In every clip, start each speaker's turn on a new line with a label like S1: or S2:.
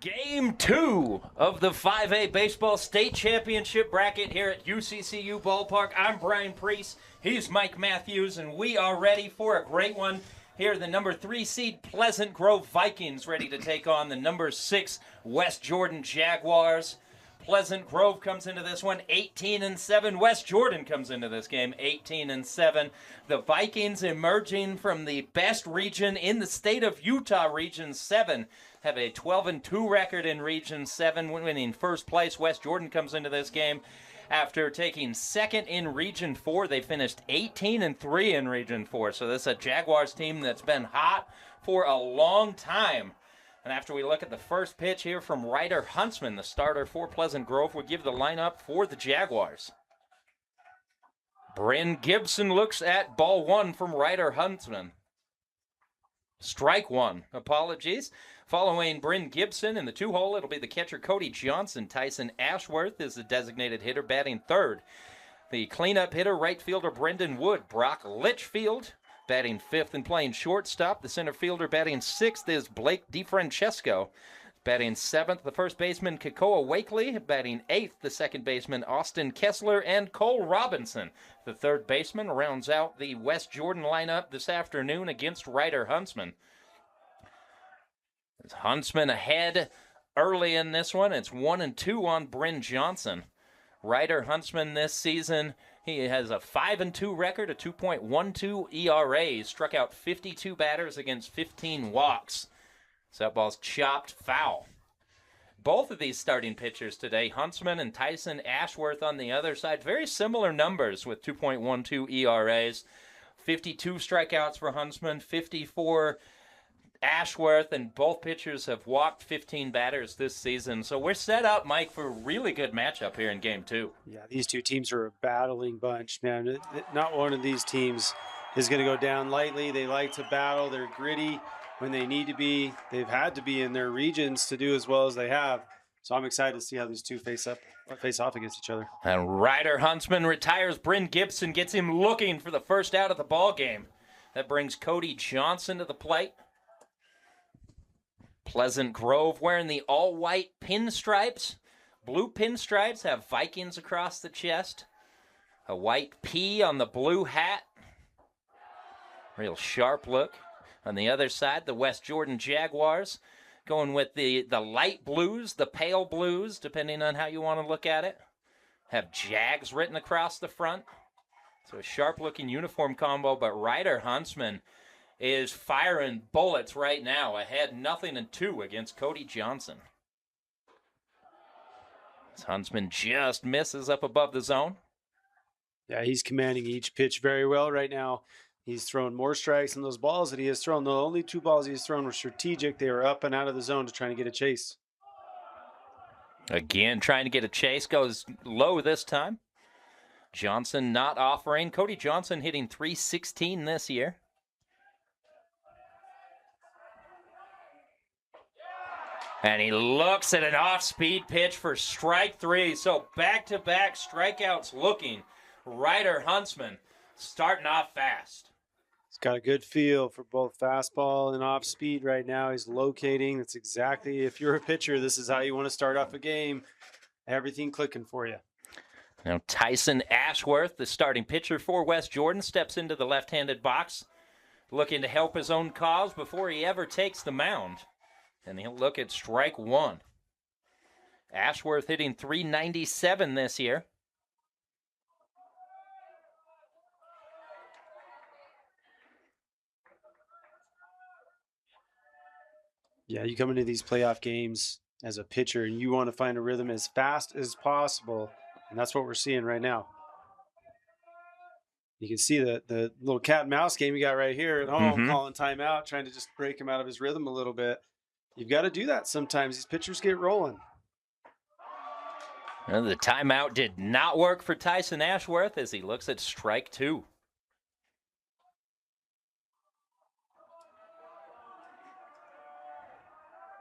S1: Game 2 of the 5A Baseball State Championship bracket here at UCCU Ballpark. I'm Brian Priest, he's Mike Matthews, and we are ready for a great one. Here, the number 3 seed Pleasant Grove Vikings ready to take on the number 6 West Jordan Jaguars. Pleasant Grove comes into this one 18-7. West Jordan comes into this game 18-7. The Vikings, emerging from the best region in the state of Utah, Region 7, have a 12-2 record in Region 7, winning first place. West Jordan comes into this game after taking second in Region 4. They finished 18-3 in Region 4. So this is a Jaguars team that's been hot for a long time. And after we look at the first pitch here from Ryder Huntsman, the starter for Pleasant Grove, we'll give the lineup for the Jaguars. Bryn Gibson looks at ball one from Ryder Huntsman. Strike one. Apologies. Following Bryn Gibson in the 2-hole, it'll be the catcher Cody Johnson. Tyson Ashworth is the designated hitter, batting third. The cleanup hitter, right fielder Brendan Wood. Brock Litchfield batting fifth and playing shortstop. The center fielder batting sixth is Blake DeFrancesco. Batting seventh, the first baseman Kekoa Wakely. Batting eighth, the second baseman Austin Kessler, and Cole Robinson. The third baseman rounds out the West Jordan lineup this afternoon against Ryder Huntsman. Huntsman ahead early in this one. It's 1-2 on Bryn Johnson. Ryder Huntsman this season, he has a 5-2 record, a 2.12 ERA. He struck out 52 batters against 15 walks. So that ball's chopped foul. Both of these starting pitchers today, Huntsman and Tyson Ashworth on the other side, very similar numbers with 2.12 ERAs. 52 strikeouts for Huntsman, 54 Ashworth, and both pitchers have walked 15 batters this season. So we're set up, Mike, for a really good matchup here in Game 2.
S2: Yeah, these two teams are a battling bunch, man. Not one of these teams is going to go down lightly. They like to battle. They're gritty when they need to be. They've had to be in their regions to do as well as they have. So I'm excited to see how these two face off against each other.
S1: And Ryder Huntsman retires Bryn Gibson, gets him looking for the first out of the ball game. That brings Cody Johnson to the plate. Pleasant Grove wearing the all-white pinstripes. Blue pinstripes have Vikings across the chest. A white P on the blue hat. Real sharp look. On the other side, the West Jordan Jaguars going with the light blues, the pale blues, depending on how you want to look at it. Have Jags written across the front. So a sharp-looking uniform combo, but Ryder Huntsman is firing bullets right now, ahead 0-2 against Cody Johnson. As Huntsman just misses up above the zone.
S2: Yeah, he's commanding each pitch very well right now. He's thrown more strikes than those balls that he has thrown. The only 2 balls he has thrown were strategic. They were up and out of the zone to try to get a chase.
S1: Again, trying to get a chase, goes low this time. Johnson not offering. Cody Johnson hitting .316 this year. And he looks at an off-speed pitch for strike 3. So back-to-back strikeouts looking. Ryder Huntsman starting off fast.
S2: He's got a good feel for both fastball and off-speed right now. He's locating. That's exactly, if you're a pitcher, this is how you want to start off a game. Everything clicking for you.
S1: Now Tyson Ashworth, the starting pitcher for West Jordan, steps into the left-handed box, looking to help his own cause before he ever takes the mound. And he'll look at strike 1. Ashworth hitting .397 this year.
S2: Yeah, you come into these playoff games as a pitcher and you want to find a rhythm as fast as possible. And that's what we're seeing right now. You can see the little cat and mouse game you got right here at home, calling timeout, trying to just break him out of his rhythm a little bit. You've got to do that sometimes. These pitchers get rolling.
S1: And the timeout did not work for Tyson Ashworth as he looks at strike 2.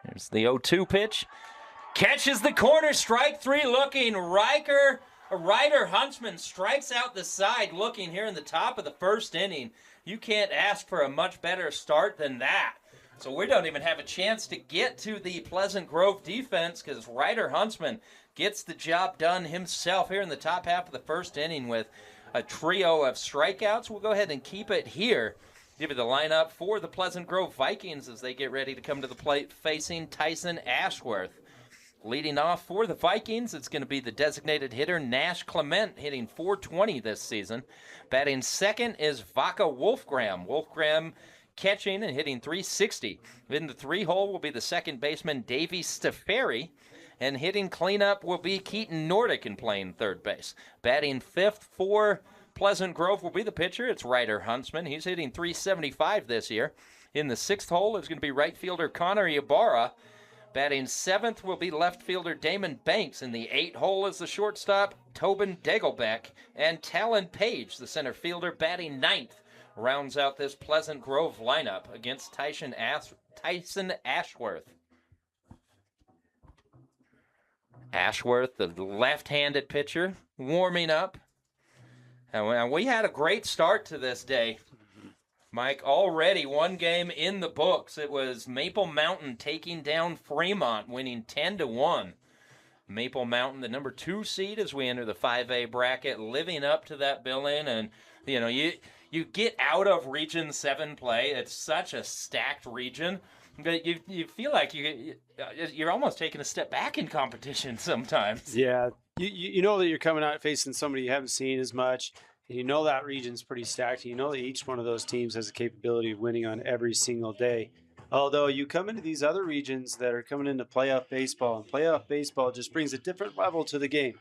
S1: Here's the 0-2 pitch. Catches the corner, strike 3 looking. Ryder Huntsman strikes out the side looking here in the top of the first inning. You can't ask for a much better start than that. So we don't even have a chance to get to the Pleasant Grove defense because Ryder Huntsman gets the job done himself here in the top half of the first inning with a trio of strikeouts. We'll go ahead and keep it here. Give you the lineup for the Pleasant Grove Vikings as they get ready to come to the plate facing Tyson Ashworth. Leading off for the Vikings, it's going to be the designated hitter Nash Clement, hitting .420 this season. Batting second is Vaca Wolfgram. Wolfgram catching and hitting .360. In the three-hole will be the second baseman Davey Steferi, and hitting cleanup will be Keaton Nordic and playing third base. Batting fifth for Pleasant Grove will be the pitcher. It's Ryder Huntsman. He's hitting .375 this year. In the sixth hole is going to be right fielder Connor Ibarra. Batting seventh will be left fielder Damon Banks. In the eighth hole is the shortstop Tobin Degelbeck. And Talon Page, the center fielder, batting ninth, rounds out this Pleasant Grove lineup against Tyson Ashworth. Ashworth, the left-handed pitcher, warming up. And we had a great start to this day. Mike, already one game in the books. It was Maple Mountain taking down Fremont, winning 10-1. Maple Mountain, the number 2 seed as we enter the 5A bracket, living up to that billing. And, you get out of Region 7 play. It's such a stacked region. But you feel like you're almost taking a step back in competition sometimes.
S2: Yeah, you know that you're coming out facing somebody you haven't seen as much. And you know that region's pretty stacked. You know that each one of those teams has the capability of winning on every single day. Although you come into these other regions that are coming into playoff baseball, and playoff baseball just brings a different level to the game.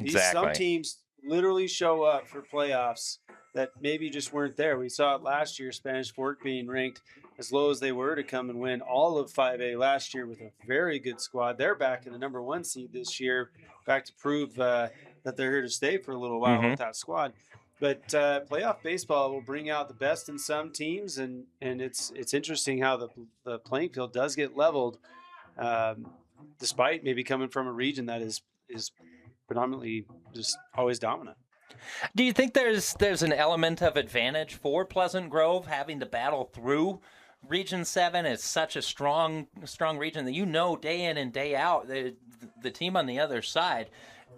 S2: Some teams literally show up for playoffs that maybe just weren't there. We saw it last year, Spanish Fork being ranked as low as they were to come and win all of 5A last year with a very good squad. They're back in the number 1 seed this year, back to prove that they're here to stay for a little while with that squad. But playoff baseball will bring out the best in some teams, and it's interesting how the playing field does get leveled, despite maybe coming from a region that is predominantly just always dominant.
S1: Do you think there's an element of advantage for Pleasant Grove having to battle through Region 7? It's such a strong region that day in and day out the team on the other side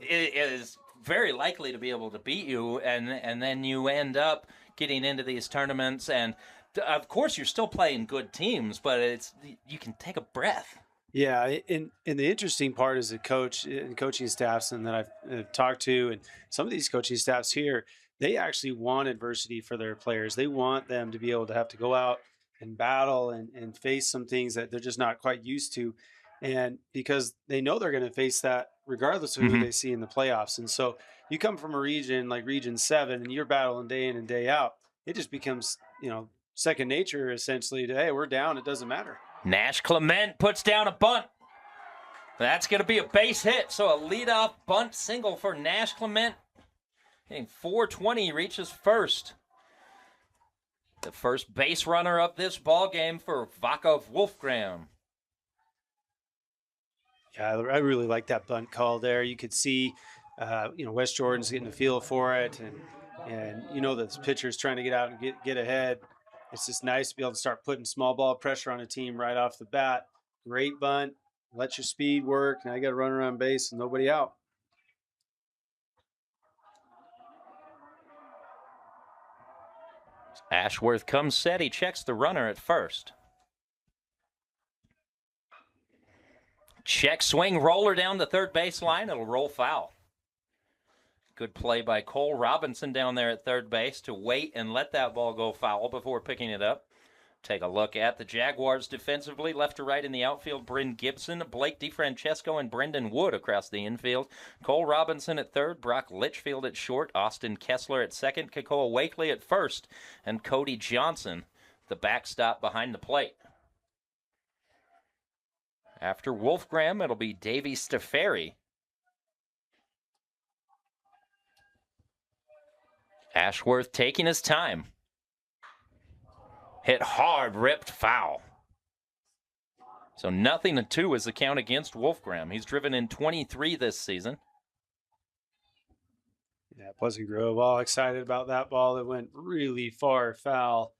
S1: is very likely to be able to beat you, and then you end up getting into these tournaments, and of course you're still playing good teams, but you can take a breath.
S2: Yeah, and the interesting part is the coach and coaching staffs and that I've talked to, and some of these coaching staffs here, they actually want adversity for their players. They want them to be able to have to go out and battle and face some things that they're just not quite used to. And because they know they're going to face that regardless of who they see in the playoffs. And so you come from a region like Region 7 and you're battling day in and day out. It just becomes, second nature essentially to, hey, we're down. It doesn't matter.
S1: Nash Clement puts down a bunt. That's going to be a base hit. So a leadoff bunt single for Nash Clement. Hitting .420, reaches first. The first base runner of this ball game for Vaca Wolfgram.
S2: Yeah, I really like that bunt call there. You could see, Wes Jordan's getting a feel for it, and the pitcher's trying to get out and get ahead. It's just nice to be able to start putting small ball pressure on a team right off the bat. Great bunt. Let your speed work. Now you got to run around base and nobody out.
S1: Ashworth comes set. He checks the runner at first. Check swing roller down the third baseline. It'll roll foul. Good play by Cole Robinson down there at third base to wait and let that ball go foul before picking it up. Take a look at the Jaguars defensively. Left to right in the outfield, Bryn Gibson, Blake DeFrancesco, and Brendan Wood across the infield. Cole Robinson at third, Brock Litchfield at short, Austin Kessler at second, Kakoa Wakely at first, and Cody Johnson, the backstop behind the plate. After Wolfgram, it'll be Davey Steferi. Ashworth taking his time. Hit hard, ripped foul. So 0-2 is the count against Wolfgram. He's driven in 23 this season.
S2: Yeah, Pleasant Grove all excited about that ball that went really far foul.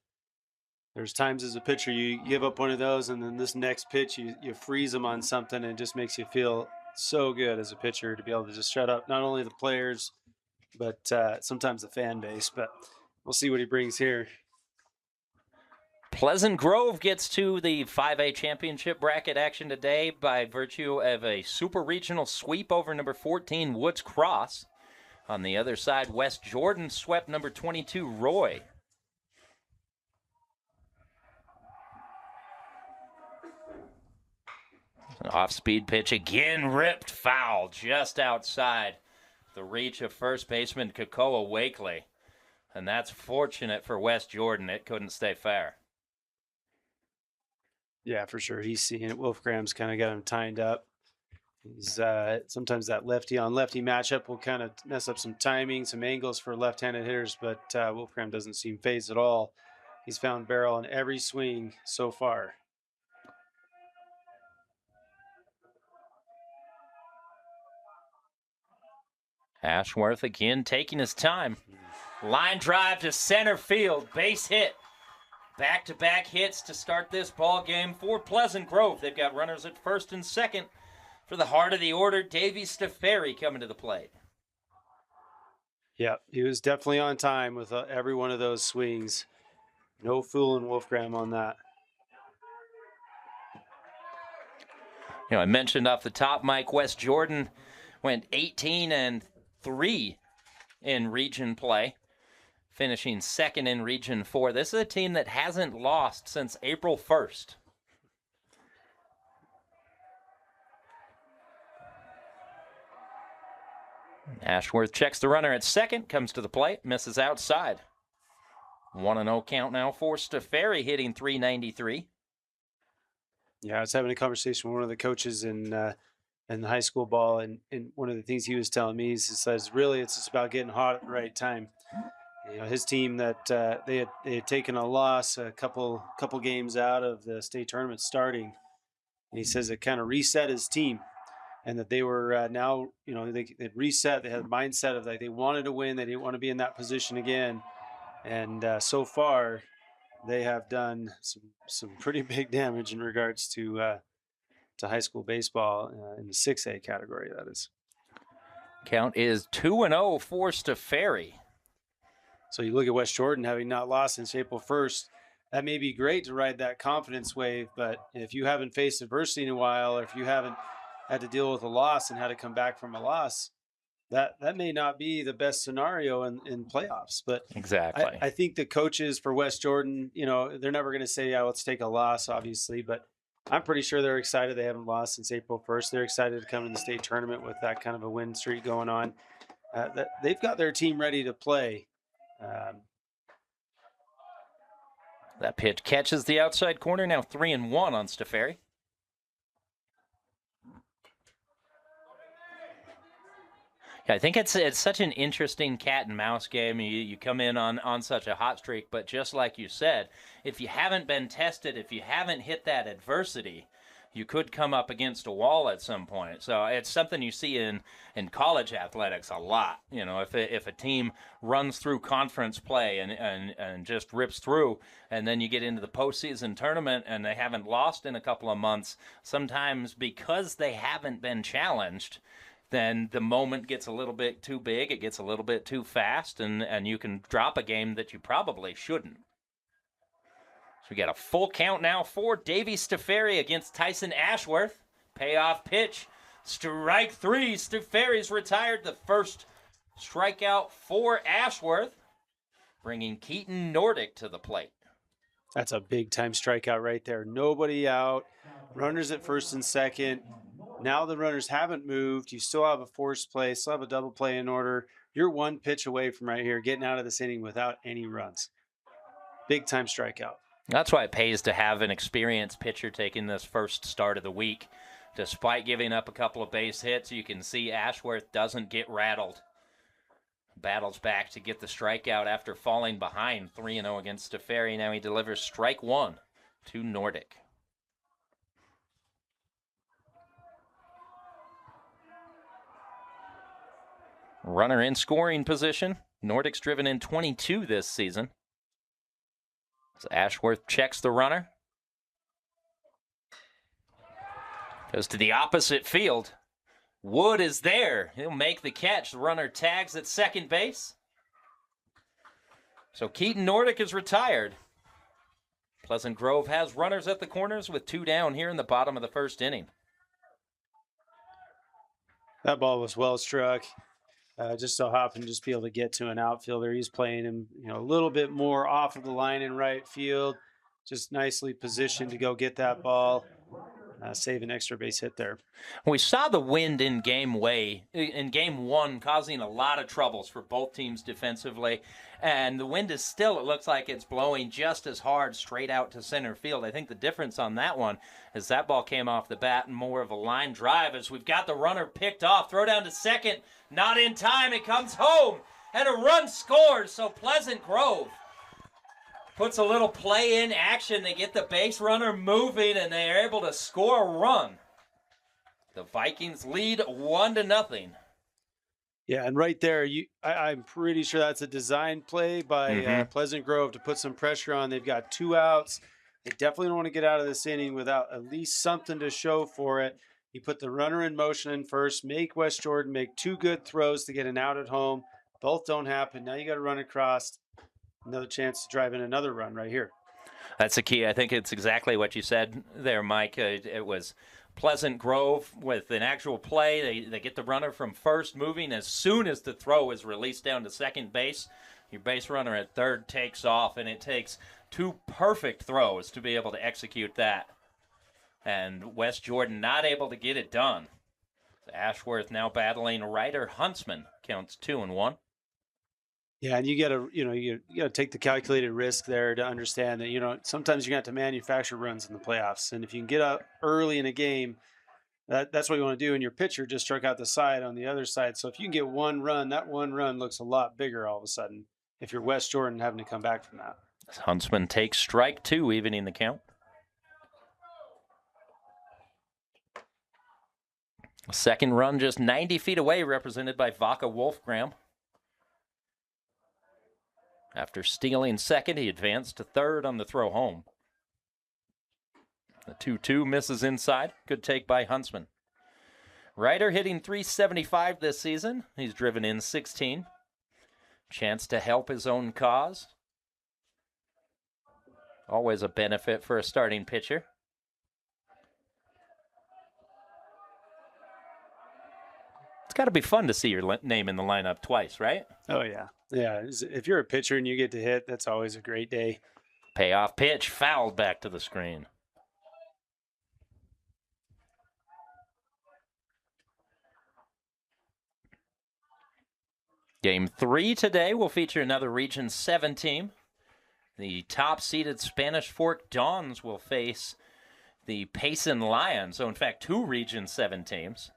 S2: There's times as a pitcher you give up one of those, and then this next pitch you freeze them on something, and it just makes you feel so good as a pitcher to be able to just shut up not only the players, but sometimes the fan base. But we'll see what he brings here.
S1: Pleasant Grove gets to the 5A championship bracket action today by virtue of a super regional sweep over number 14 Woods Cross. On the other side, West Jordan swept number 22 Roy. An off-speed pitch again, ripped foul just outside the reach of first baseman Kakoa Wakely. And that's fortunate for West Jordan. It couldn't stay fair.
S2: Yeah, for sure. He's seeing it. Wolfgram's kind of got him tied up. He's sometimes that lefty on lefty matchup will kind of mess up some timing, some angles for left-handed hitters, but Wolfgram doesn't seem phased at all. He's found barrel on every swing so far.
S1: Ashworth again taking his time. Line drive to center field, base hit. Back-to-back hits to start this ball game for Pleasant Grove. They've got runners at first and second. For the heart of the order, Davey Staferi coming to the plate.
S2: Yeah, he was definitely on time with every one of those swings. No fooling Wolfgram on that.
S1: I mentioned off the top, Mike, West Jordan went 18-3 in region play, finishing second in Region 4. This is a team that hasn't lost since April 1st. Ashworth checks the runner at second, comes to the plate, misses outside. 1-0 count now for Staferi, hitting .393.
S2: Yeah, I was having a conversation with one of the coaches in the high school ball, and one of the things he was telling me is he says really it's just about getting hot at the right time. His team that they had taken a loss a couple games out of the state tournament starting, and he says it kind of reset his team, and that they were now they'd reset. They had a mindset of like they wanted to win. They didn't want to be in that position again, and so far they have done some pretty big damage in regards to high school baseball in the 6A category. That is.
S1: Count is 2-0 for Staferi.
S2: So you look at West Jordan having not lost since April 1st. That may be great to ride that confidence wave, but if you haven't faced adversity in a while, or if you haven't had to deal with a loss and had to come back from a loss, that may not be the best scenario in playoffs. But
S1: exactly,
S2: I think the coaches for West Jordan, they're never going to say, "Yeah, let's take a loss," obviously, but I'm pretty sure they're excited. They haven't lost since April 1st. They're excited to come in the state tournament with that kind of a win streak going on. They've got their team ready to play.
S1: That pitch catches the outside corner. Now 3-1 on Staferi. Yeah, I think it's such an interesting cat and mouse game. You come in on such a hot streak, but just like you said, if you haven't been tested, if you haven't hit that adversity, you could come up against a wall at some point. So it's something you see in college athletics a lot. If a team runs through conference play and just rips through, and then you get into the postseason tournament and they haven't lost in a couple of months, sometimes because they haven't been challenged, then the moment gets a little bit too big, it gets a little bit too fast, and you can drop a game that you probably shouldn't. So we got a full count now for Davey Staferi against Tyson Ashworth. Payoff pitch. Strike three. Staferi's retired. The first strikeout for Ashworth, bringing Keaton Nordic to the plate.
S2: That's a big-time strikeout right there. Nobody out. Runners at first and second. Now the runners haven't moved. You still have a forced play, still have a double play in order. You're one pitch away from right here getting out of this inning without any runs. Big-time strikeout.
S1: That's why it pays to have an experienced pitcher taking this first start of the week. Despite giving up a couple of base hits, you can see Ashworth doesn't get rattled. Battles back to get the strikeout after falling behind 3-0 against Staferi. Now he delivers strike one to Nordic. Runner in scoring position. Nordic's driven in 22 this season. So Ashworth checks the runner. Goes to the opposite field. Wood is there. He'll make the catch. The runner tags at second base. So Keaton Nordic is retired. Pleasant Grove has runners at the corners with 2 down here in the bottom of the first inning.
S2: That ball was well struck. Just so happened to just be able to get to an outfielder. He's playing him, a little bit more off of the line in right field. Just nicely positioned to go get that ball. Save an extra base hit there.
S1: We saw the wind in game 1 causing a lot of troubles for both teams defensively. And the wind is still, it looks like it's blowing just as hard straight out to center field. I think the difference on that one is that ball came off the bat and more of a line drive as we've got the runner picked off. Throw down to second, not in time. It comes home and a run scores. So Pleasant Grove puts a little play in action. They get the base runner moving and they are able to score a run. The Vikings lead 1-0.
S2: Yeah, and right there, I'm pretty sure that's a design play by Pleasant Grove to put some pressure on. They've got 2 outs. They definitely don't want to get out of this inning without at least something to show for it. You put the runner in motion in first, make West Jordan make 2 good throws to get an out at home. Both don't happen. Now you got to run across. Another chance to drive in another run right here.
S1: That's the key. I think it's exactly what you said there, Mike. It was Pleasant Grove with an actual play. They get the runner from first moving as soon as the throw is released down to second base. Your base runner at third takes off, and it takes 2 perfect throws to be able to execute that. And West Jordan not able to get it done. Ashworth now battling Ryder Huntsman. Counts 2-1.
S2: Yeah, and you gotta take the calculated risk there to understand that sometimes you got to manufacture runs in the playoffs, and if you can get up early in a game, that's what you want to do. And your pitcher just struck out the side on the other side, so if you can get 1 run, that 1 run looks a lot bigger all of a sudden. If you're West Jordan having to come back from that,
S1: Huntsman takes strike 2, evening the count. Second run just 90 feet away, represented by Vaca Wolfgram. After stealing second, he advanced to third on the throw home. The 2-2 misses inside. Good take by Huntsman. Ryder hitting .375 this season. He's driven in 16. Chance to help his own cause. Always a benefit for a starting pitcher. It's got to be fun to see your name in the lineup twice, right?
S2: Oh, yeah. Yeah, if you're a pitcher and you get to hit, that's always a great day.
S1: Payoff pitch, fouled back to the screen. Game 3 today will feature another Region 7 team. The top-seeded Spanish Fork Dons will face the Payson Lions. So, in fact, 2 Region 7 teams.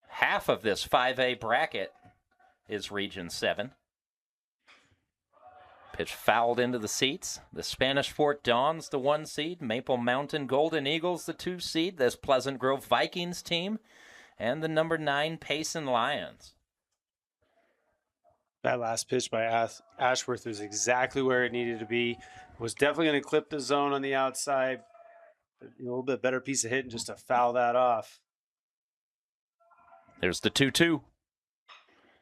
S1: Half of this 5A bracket is Region 7. Pitch fouled into the seats. The Spanish Fork Dons, the 1 seed. Maple Mountain Golden Eagles, the 2 seed. This Pleasant Grove Vikings team. And the number 9 Payson Lions.
S2: That last pitch by Ashworth was exactly where it needed to be. Was definitely going to clip the zone on the outside. But a little bit better piece of hitting just to foul that off.
S1: There's the 2-2.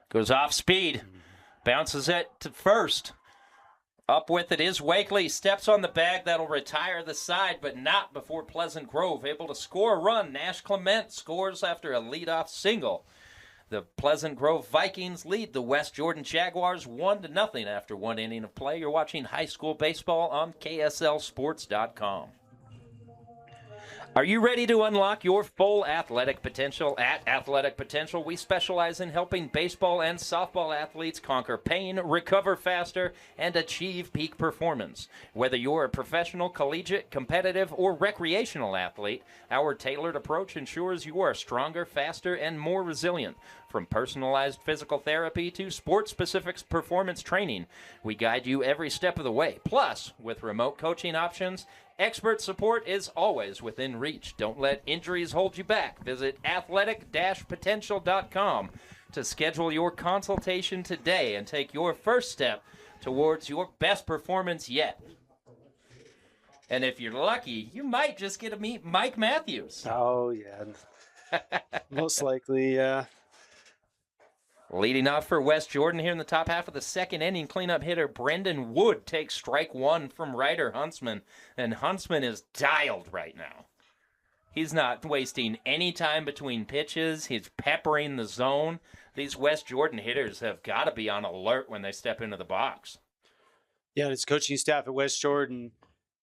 S1: Goes off speed. Bounces it to first. Up with it is Wakely. Steps on the bag. That'll retire the side, but not before Pleasant Grove. Able to score a run. Nash Clement scores after a leadoff single. The Pleasant Grove Vikings lead the West Jordan Jaguars 1-0 after 1 inning of play. You're watching high school baseball on KSLSports.com. Are you ready to unlock your full athletic potential? At Athletic Potential, we specialize in helping baseball and softball athletes conquer pain, recover faster, and achieve peak performance. Whether you're a professional, collegiate, competitive, or recreational athlete, our tailored approach ensures you are stronger, faster, and more resilient. From personalized physical therapy to sport-specific performance training, we guide you every step of the way. Plus, with remote coaching options, expert support is always within reach. Don't let injuries hold you back. Visit athletic-potential.com to schedule your consultation today and take your first step towards your best performance yet. And if you're lucky, you might just get to meet Mike Matthews.
S2: Oh, yeah. Most likely, yeah.
S1: Leading off for West Jordan here in the top half of the second inning, cleanup hitter Brendan Wood takes strike one from Ryder Huntsman. And Huntsman is dialed right now. He's not wasting any time between pitches. He's peppering the zone. These West Jordan hitters have got to be on alert when they step into the box.
S2: Yeah, and his coaching staff at West Jordan,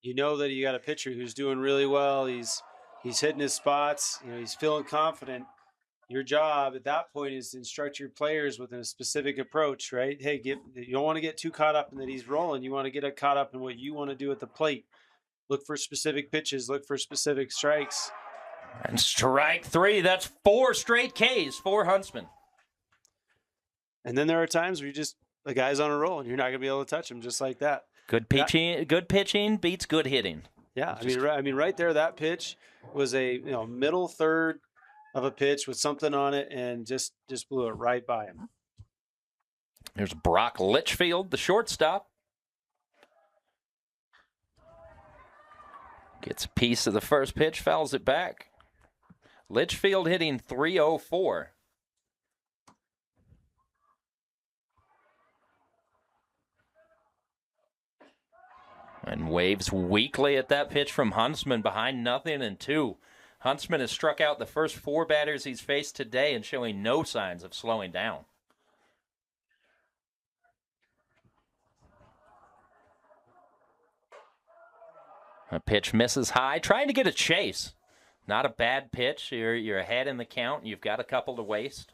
S2: you know that you got a pitcher who's doing really well. He's hitting his spots. You know, he's feeling confident. Your job at that point is to instruct your players with a specific approach, right? Hey, you don't want to get too caught up in that he's rolling. You want to get caught up in what you want to do at the plate. Look for specific pitches. Look for specific strikes.
S1: And strike three. That's 4 straight Ks for Huntsman.
S2: And then there are times where the guy's on a roll and you're not going to be able to touch him just like that.
S1: Good pitching beats good hitting.
S2: Yeah, I mean, right there, that pitch was a middle third of a pitch with something on it, and just blew it right by him.
S1: There's Brock Litchfield, the shortstop. Gets a piece of the first pitch, fouls it back. Litchfield hitting .304. And waves weakly at that pitch from Huntsman, behind 0-2. Huntsman has struck out the first 4 batters he's faced today and showing no signs of slowing down. A pitch misses high, trying to get a chase. Not a bad pitch. You're ahead in the count. You've got a couple to waste.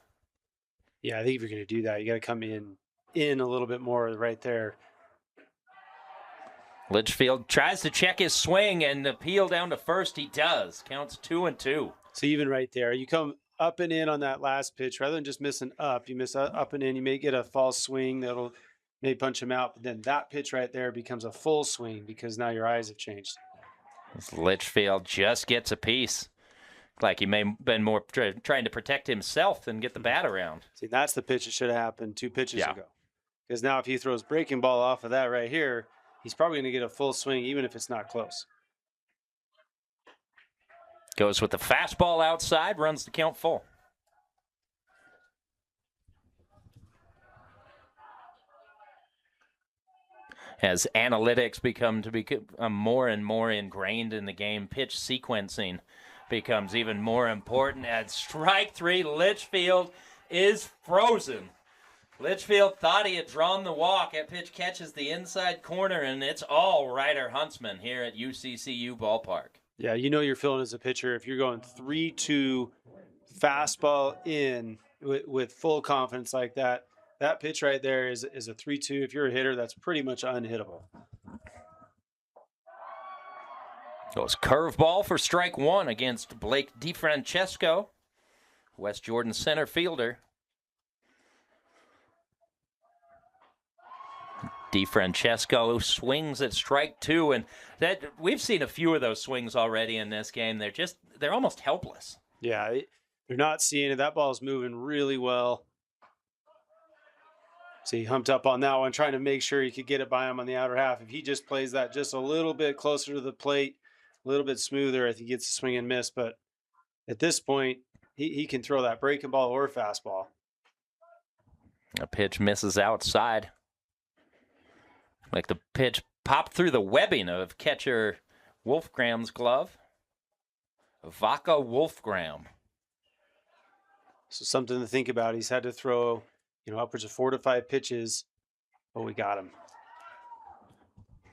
S2: Yeah, I think if you're going to do that, you got to come in a little bit more right there.
S1: Litchfield tries to check his swing and appeal down to first. He does. Counts 2-2.
S2: So even right there, you come up and in on that last pitch rather than just missing up. You miss up and in. You may get a false swing that'll may punch him out, but then that pitch right there becomes a full swing because now your eyes have changed.
S1: Litchfield just gets a piece. Like he may have been more trying to protect himself than get the bat around.
S2: See, that's the pitch that should have happened 2 pitches ago. Because now if he throws breaking ball off of that right here, he's probably going to get a full swing even if it's not close.
S1: Goes with the fastball outside, runs the count full. As analytics become more and more ingrained in the game, pitch sequencing becomes even more important. At strike 3, Litchfield is frozen. Litchfield thought he had drawn the walk. That pitch catches the inside corner, and it's all Ryder Huntsman here at UCCU Ballpark.
S2: Yeah, you know you're feeling as a pitcher if you're going 3-2 fastball in with full confidence like that. That pitch right there is a 3-2. If you're a hitter, that's pretty much unhittable.
S1: Goes curveball for strike 1 against Blake DiFrancesco, West Jordan center fielder. DiFrancesco swings at strike 2, and that we've seen a few of those swings already in this game. They're almost helpless.
S2: Yeah, they're not seeing it. That ball's moving really well. So he humped up on that one, trying to make sure he could get it by him on the outer half. If he just plays that just a little bit closer to the plate, a little bit smoother, I think he gets a swing and miss. But at this point, he can throw that breaking ball or fastball.
S1: A pitch misses outside. Like the pitch popped through the webbing of catcher Wolfgram's glove. Vaca Wolfgram.
S2: So something to think about. He's had to throw, upwards of 4 to 5 pitches, but we got him.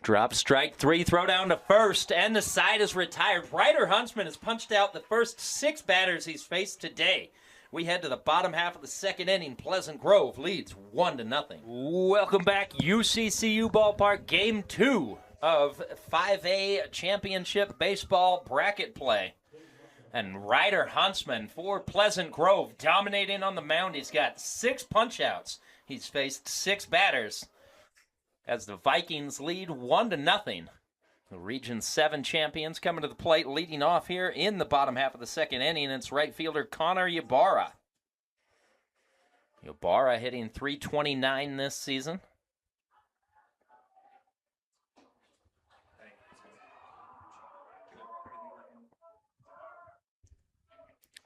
S1: Drop strike 3, throw down to first, and the side is retired. Ryder Huntsman has punched out the first 6 batters he's faced today. We head to the bottom half of the second inning. Pleasant Grove leads 1-0. Welcome back, UCCU Ballpark, Game 2 of 5A Championship Baseball bracket play. And Ryder Huntsman for Pleasant Grove dominating on the mound. He's got 6 punch-outs. He's faced 6 batters as the Vikings lead 1-0. The Region 7 champions coming to the plate, leading off here in the bottom half of the second inning. It's right fielder Connor Ybarra. Ybarra hitting .329 this season.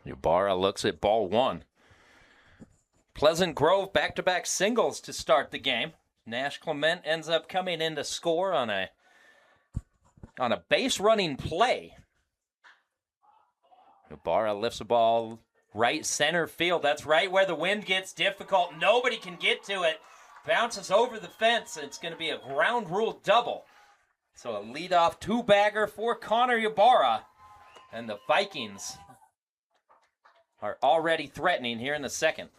S1: Ybarra looks at ball one. Pleasant Grove back-to-back singles to start the game. Nash Clement ends up coming in to score on a base running play. Ybarra lifts the ball right center field. That's right where the wind gets difficult. Nobody can get to it. Bounces over the fence. It's going to be a ground rule double. So a leadoff two-bagger for Connor Ybarra. And the Vikings are already threatening here in the second.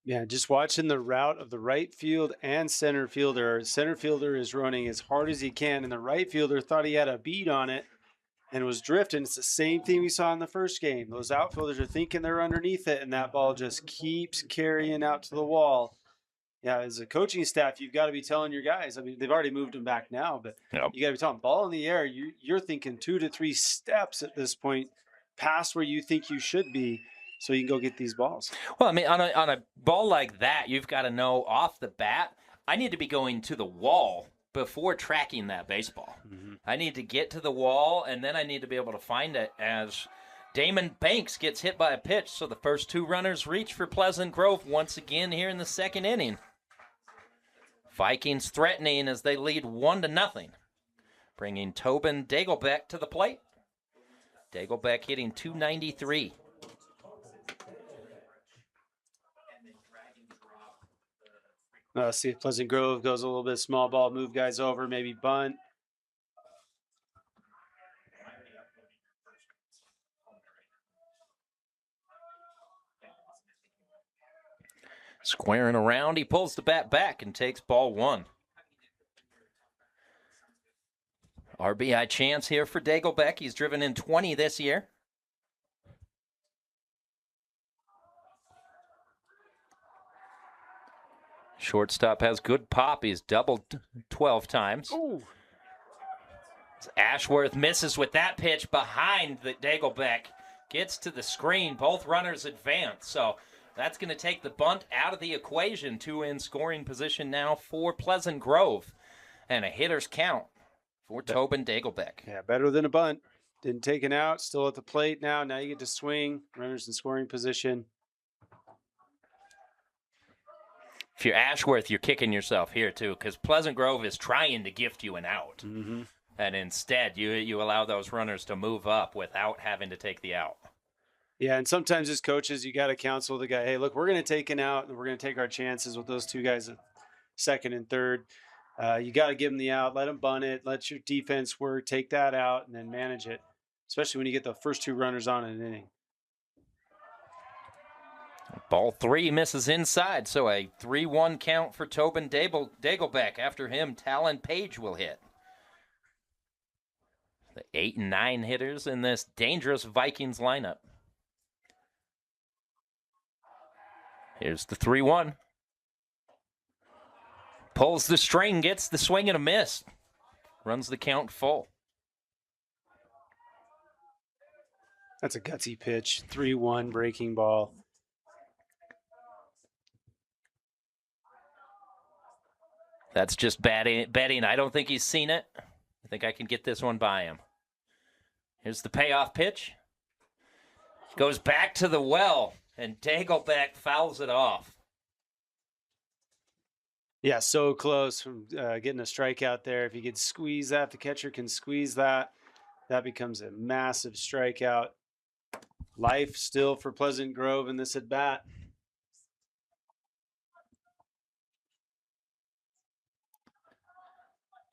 S2: Yeah, just watching the route of the right field and center fielder. Center fielder is running as hard as he can, and the right fielder thought he had a beat on it and was drifting. It's the same thing we saw in the first game. Those outfielders are thinking they're underneath it, and that ball just keeps carrying out to the wall. Yeah, as a coaching staff, you've got to be telling your guys. I mean, they've already moved them back now, but you got to be telling them, ball in the air. You're thinking 2 to 3 steps at this point past where you think you should be, so you can go get these balls.
S1: Well, I mean, on a ball like that, you've got to know off the bat, I need to be going to the wall before tracking that baseball. Mm-hmm. I need to get to the wall, and then I need to be able to find it as Damon Banks gets hit by a pitch. So the first 2 runners reach for Pleasant Grove once again here in the second inning. Vikings threatening as they lead 1-0, bringing Tobin Dagelbeck to the plate. Dagelbeck hitting .293.
S2: See if Pleasant Grove goes a little bit small ball, move guys over, maybe bunt.
S1: Squaring around, he pulls the bat back and takes ball 1. RBI chance here for Dagelbeck. He's driven in 20 this year. Shortstop has good pop. He's doubled 12 times.
S2: Ooh.
S1: Ashworth misses with that pitch behind the Dagelbeck. Gets to the screen. Both runners advance. So that's going to take the bunt out of the equation. 2 in scoring position now for Pleasant Grove. And a hitter's count for Tobin Dagelbeck.
S2: Yeah, better than a bunt. Didn't take an out. Still at the plate now. Now you get to swing. Runners in scoring position.
S1: If you're Ashworth, you're kicking yourself here, too, because Pleasant Grove is trying to gift you an out.
S2: Mm-hmm.
S1: And instead, you allow those runners to move up without having to take the out.
S2: Yeah, and sometimes as coaches, you got to counsel the guy, hey, look, we're going to take an out, and we're going to take our chances with those 2 guys at second and third. You got to give them the out, let them bunt it, let your defense work, take that out, and then manage it, especially when you get the first 2 runners on in an inning.
S1: Ball 3 misses inside, so a 3-1 count for Tobin Dagelbeck. After him, Talon Page will hit. The 8 and 9 hitters in this dangerous Vikings lineup. Here's the 3-1. Pulls the string, gets the swing and a miss. Runs the count full.
S2: That's a gutsy pitch. 3-1 breaking ball.
S1: That's just betting. I don't think he's seen it. I think I can get this one by him. Here's the payoff pitch. Goes back to the well, and Dagelbeck fouls it off.
S2: Yeah, so close from getting a strikeout there. If you could squeeze that, if the catcher can squeeze that, that becomes a massive strikeout. Life still for Pleasant Grove in this at-bat.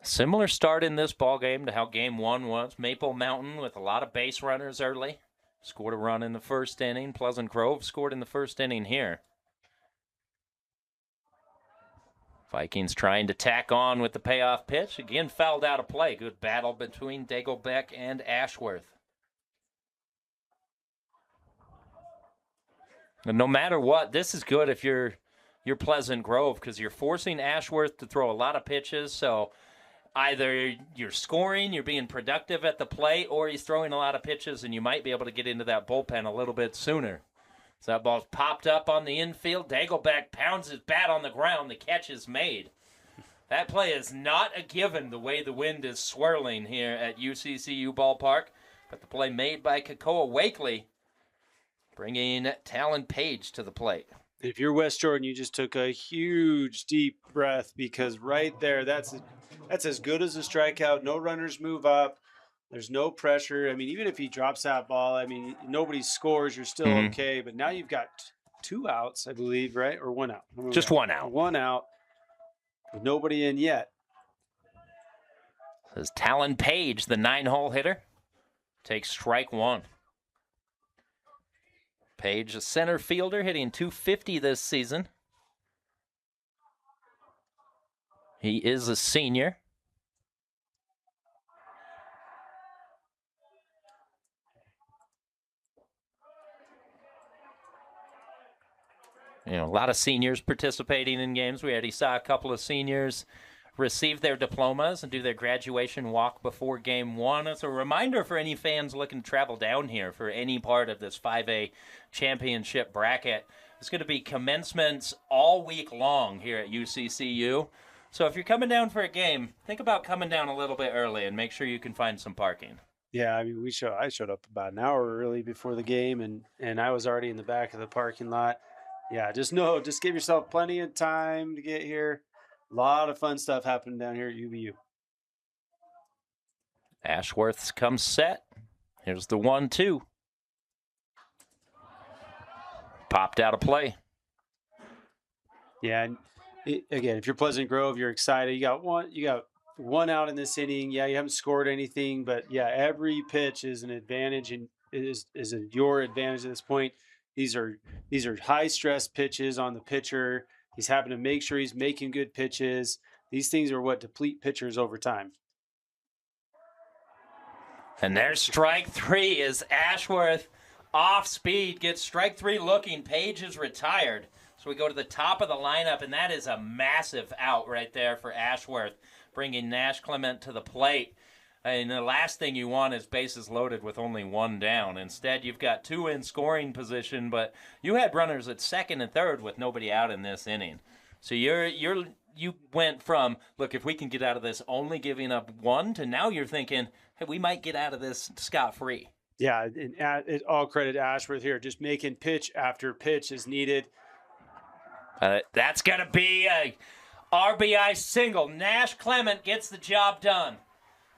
S1: Similar start in this ballgame to how game 1 was. Maple Mountain with a lot of base runners early. Scored a run in the first inning. Pleasant Grove scored in the first inning here. Vikings trying to tack on with the payoff pitch. Again, fouled out of play. Good battle between Dagelbeck and Ashworth. And no matter what, this is good if you're Pleasant Grove, because you're forcing Ashworth to throw a lot of pitches. So either you're scoring, you're being productive at the plate, or he's throwing a lot of pitches, and you might be able to get into that bullpen a little bit sooner. So that ball's popped up on the infield. Dagelbeck pounds his bat on the ground. The catch is made. That play is not a given the way the wind is swirling here at UCCU Ballpark. But the play made by Kakoa Wakely bringing Talon Page to the plate.
S2: If you're West Jordan, you just took a huge deep breath, because right there, that's as good as a strikeout. No runners move up. There's no pressure. I mean, even if he drops that ball, I mean, nobody scores. You're still okay. But now you've got 2 outs, I believe, right? Or 1 out.
S1: Just 1 out.
S2: 1 out with nobody in yet.
S1: As Talon Page, the 9-hole hitter, takes strike 1. Page, a center fielder, hitting .250 this season. He is a senior. You know, a lot of seniors participating in games. We already saw a couple of seniors receive their diplomas and do their graduation walk before game 1. It's a reminder for any fans looking to travel down here for any part of this 5A championship bracket. It's going to be commencements all week long here at UCCU. So if you're coming down for a game, think about coming down a little bit early and make sure you can find some parking.
S2: Yeah, I mean, I showed up about an hour early before the game, and I was already in the back of the parking lot. Yeah, just give yourself plenty of time to get here. A lot of fun stuff happening down here at UVU.
S1: Ashworth's come set. Here's the 1-2. Popped out of play.
S2: Yeah, and again, if you're Pleasant Grove, you're excited. You got one out in this inning. Yeah, you haven't scored anything, but yeah, every pitch is an advantage and is your advantage at this point. These are high stress pitches on the pitcher. He's having to make sure he's making good pitches. These things are what deplete pitchers over time.
S1: And there's strike 3 as Ashworth off speed gets strike 3 looking. Page is retired. So we go to the top of the lineup, and that is a massive out right there for Ashworth, bringing Nash Clement to the plate. And the last thing you want is bases loaded with only 1 down. Instead, you've got 2 in scoring position, but you had runners at second and third with nobody out in this inning. So you went from, look, if we can get out of this only giving up 1, to now you're thinking, hey, we might get out of this scot-free.
S2: Yeah, and all credit to Ashworth here, just making pitch after pitch as needed.
S1: That's going to be a RBI single. Nash Clement gets the job done.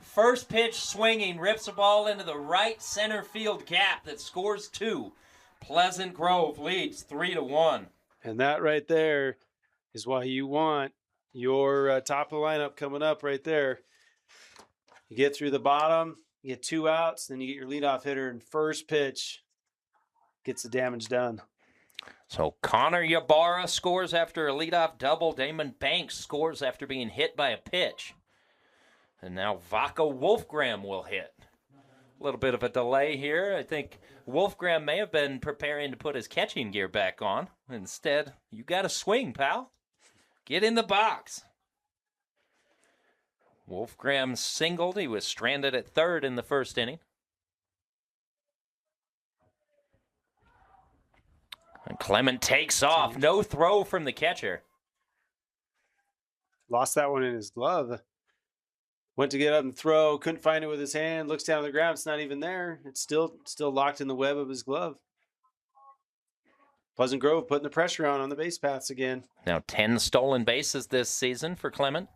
S1: First pitch swinging, rips the ball into the right center field gap that scores 2. Pleasant Grove leads 3-1.
S2: And that right there is why you want your top of the lineup coming up right there. You get through the bottom, you get 2 outs, then you get your leadoff hitter, and first pitch gets the damage done.
S1: So Connor Ybarra scores after a leadoff double. Damon Banks scores after being hit by a pitch. And now Vaca Wolfgram will hit. A little bit of a delay here. I think Wolfgram may have been preparing to put his catching gear back on. Instead, you got to swing, pal. Get in the box. Wolfgram singled. He was stranded at third in the first inning. And Clement takes off. No throw from the catcher.
S2: Lost that one in his glove. Went to get up and throw, couldn't find it with his hand, looks down on the ground, it's not even there. It's still locked in the web of his glove. Pleasant Grove putting the pressure on the base paths again.
S1: Now 10 stolen bases this season for Clement.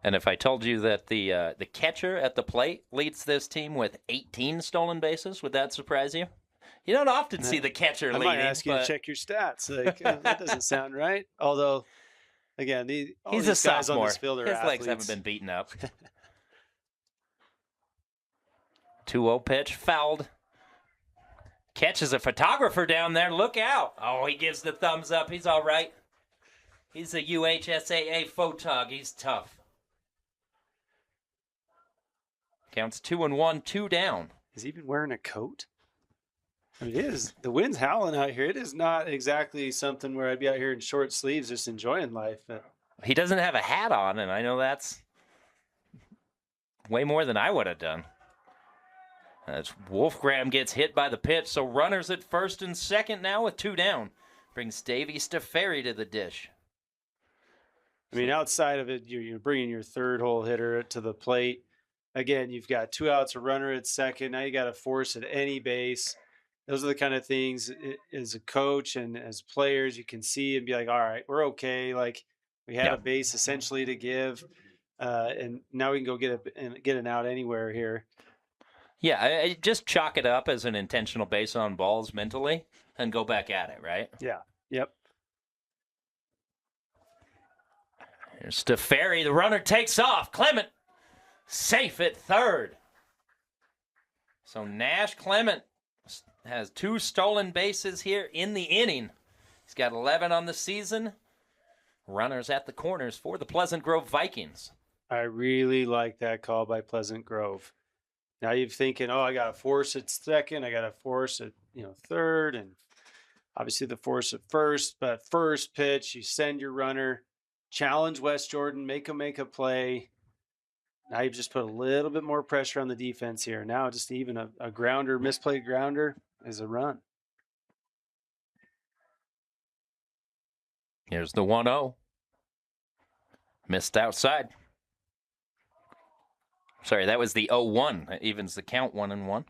S1: And if I told you that the catcher at the plate leads this team with 18 stolen bases, would that surprise you? You don't often see the catcher leading.
S2: I might ask you to check your stats. Like, that doesn't sound right. Although, again,
S1: he's
S2: these
S1: a
S2: guys
S1: sophomore.
S2: on this field are
S1: His
S2: athletes.
S1: legs haven't been beaten up. 2-0 pitch, fouled. Catches a photographer down there. Look out. Oh, he gives the thumbs up. He's all right. He's a UHSAA photog. He's tough. Counts 2-1, 2 down.
S2: Is he even wearing a coat? I mean, the wind's howling out here. It is not exactly something where I'd be out here in short sleeves just enjoying life.
S1: He doesn't have a hat on, and I know that's way more than I would have done. As Wolfgram gets hit by the pitch, so runners at first and second now with 2 down. Brings Davey Staferi to the dish.
S2: I mean, outside of it, you're bringing your third hole hitter to the plate. Again, you've got 2 outs, a runner at second. Now you got to force at any base. Those are the kind of things as a coach and as players you can see and be like, all right, we're okay. Like we had
S1: Yeah.
S2: a base essentially to give, and now we can go get an out anywhere here.
S1: Yeah, I just chalk it up as an intentional base on balls mentally and go back at it, right?
S2: Yeah. Yep.
S1: Here's Stefari. The runner takes off. Clement safe at third. So Nash Clement has 2 stolen bases here in the inning. He's got 11 on the season. Runners at the corners for the Pleasant Grove Vikings.
S2: I really like that call by Pleasant Grove. Now you're thinking, oh, I got to force at second. I got to force at, third. And obviously the force at first. But first pitch, you send your runner, challenge West Jordan, make a play. Now you've just put a little bit more pressure on the defense here. Now just even a grounder, misplayed grounder is a run.
S1: Here's the 1-0. Missed outside. Sorry, that was the 0-1. That evens the count 1-1.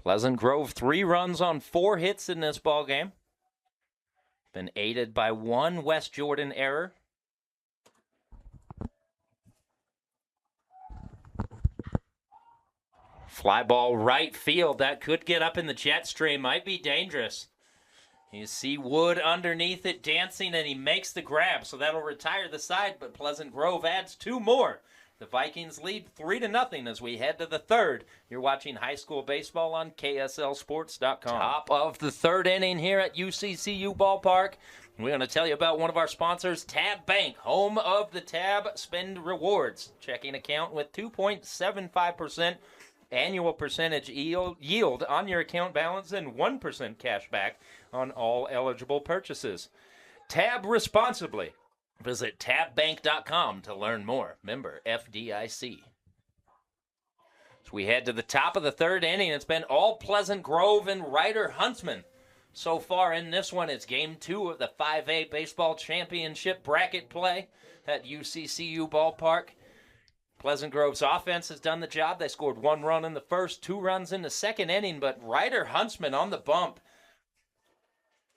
S1: Pleasant Grove, 3 runs on 4 hits in this ball game. Been aided by 1 West Jordan error. Fly ball right field. That could get up in the jet stream. Might be dangerous. You see Wood underneath it dancing, and he makes the grab, so that'll retire the side, but Pleasant Grove adds 2 more. The Vikings lead 3-0 as we head to the third. You're watching high school baseball on KSLSports.com. Top of the third inning here at UCCU Ballpark. We're going to tell you about one of our sponsors, Tab Bank, home of the Tab Spend Rewards. Checking account with 2.75% annual percentage yield on your account balance and 1% cash back on all eligible purchases. Tab responsibly. Visit tabbank.com to learn more. Member FDIC. So we head to the top of the third inning. It's been all Pleasant Grove and Ryder Huntsman. So far in this one, it's game 2 of the 5A Baseball Championship bracket play at UCCU Ballpark. Pleasant Grove's offense has done the job. They scored 1 run in the first, 2 runs in the second inning, but Ryder Huntsman on the bump.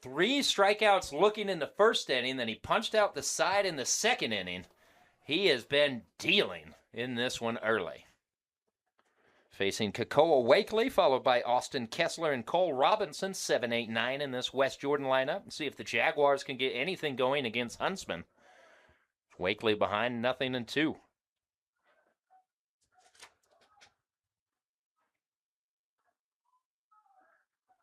S1: 3 strikeouts looking in the first inning, then he punched out the side in the second inning. He has been dealing in this one early. Facing Kakoa Wakely, followed by Austin Kessler and Cole Robinson, 7, 8, 9 in this West Jordan lineup. See if the Jaguars can get anything going against Huntsman. Wakely behind 0-2.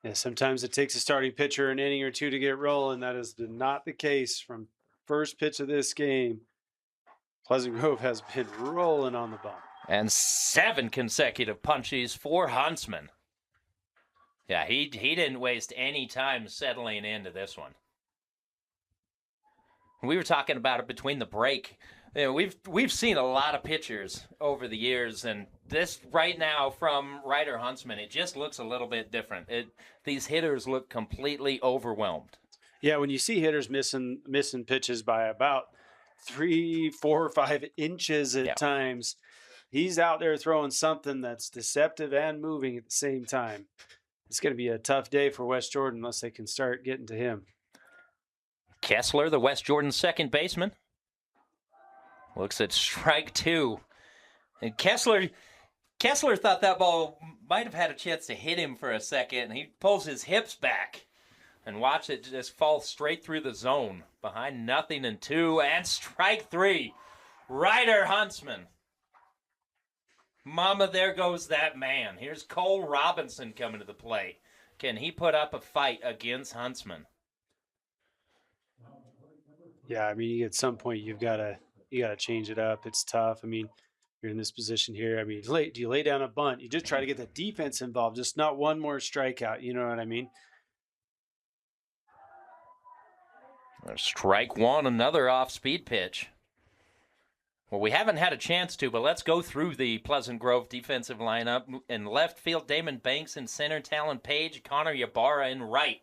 S2: Yeah, sometimes it takes a starting pitcher an inning or 2 to get rolling. That is not the case from first pitch of this game. Pleasant Grove has been rolling on the bump.
S1: And 7 consecutive punchies for Huntsman. Yeah, he didn't waste any time settling into this one. We were talking about it between the break. You know, we've seen a lot of pitchers over the years, and this right now from Ryder Huntsman, it just looks a little bit different. These hitters look completely overwhelmed.
S2: Yeah, when you see hitters missing pitches by about 3, 4, 5 inches at times, he's out there throwing something that's deceptive and moving at the same time. It's going to be a tough day for West Jordan unless they can start getting to him.
S1: Kessler, the West Jordan second baseman, looks at strike 2. And Kessler thought that ball might have had a chance to hit him for a second. And he pulls his hips back and watch it just fall straight through the zone. Behind 0-2 and strike 3. Ryder Huntsman. Mama, there goes that man. Here's Cole Robinson coming to the plate. Can he put up a fight against Huntsman?
S2: Yeah, I mean, at some point you got to change it up. It's tough. I mean, you're in this position here. I mean, do you lay down a bunt? You just try to get the defense involved, just not one more strikeout. You know what I mean?
S1: Strike 1, another off-speed pitch. Well, we haven't had a chance to, but let's go through the Pleasant Grove defensive lineup. In left field, Damon Banks. In center, Talon Page, Connor Ybarra in right.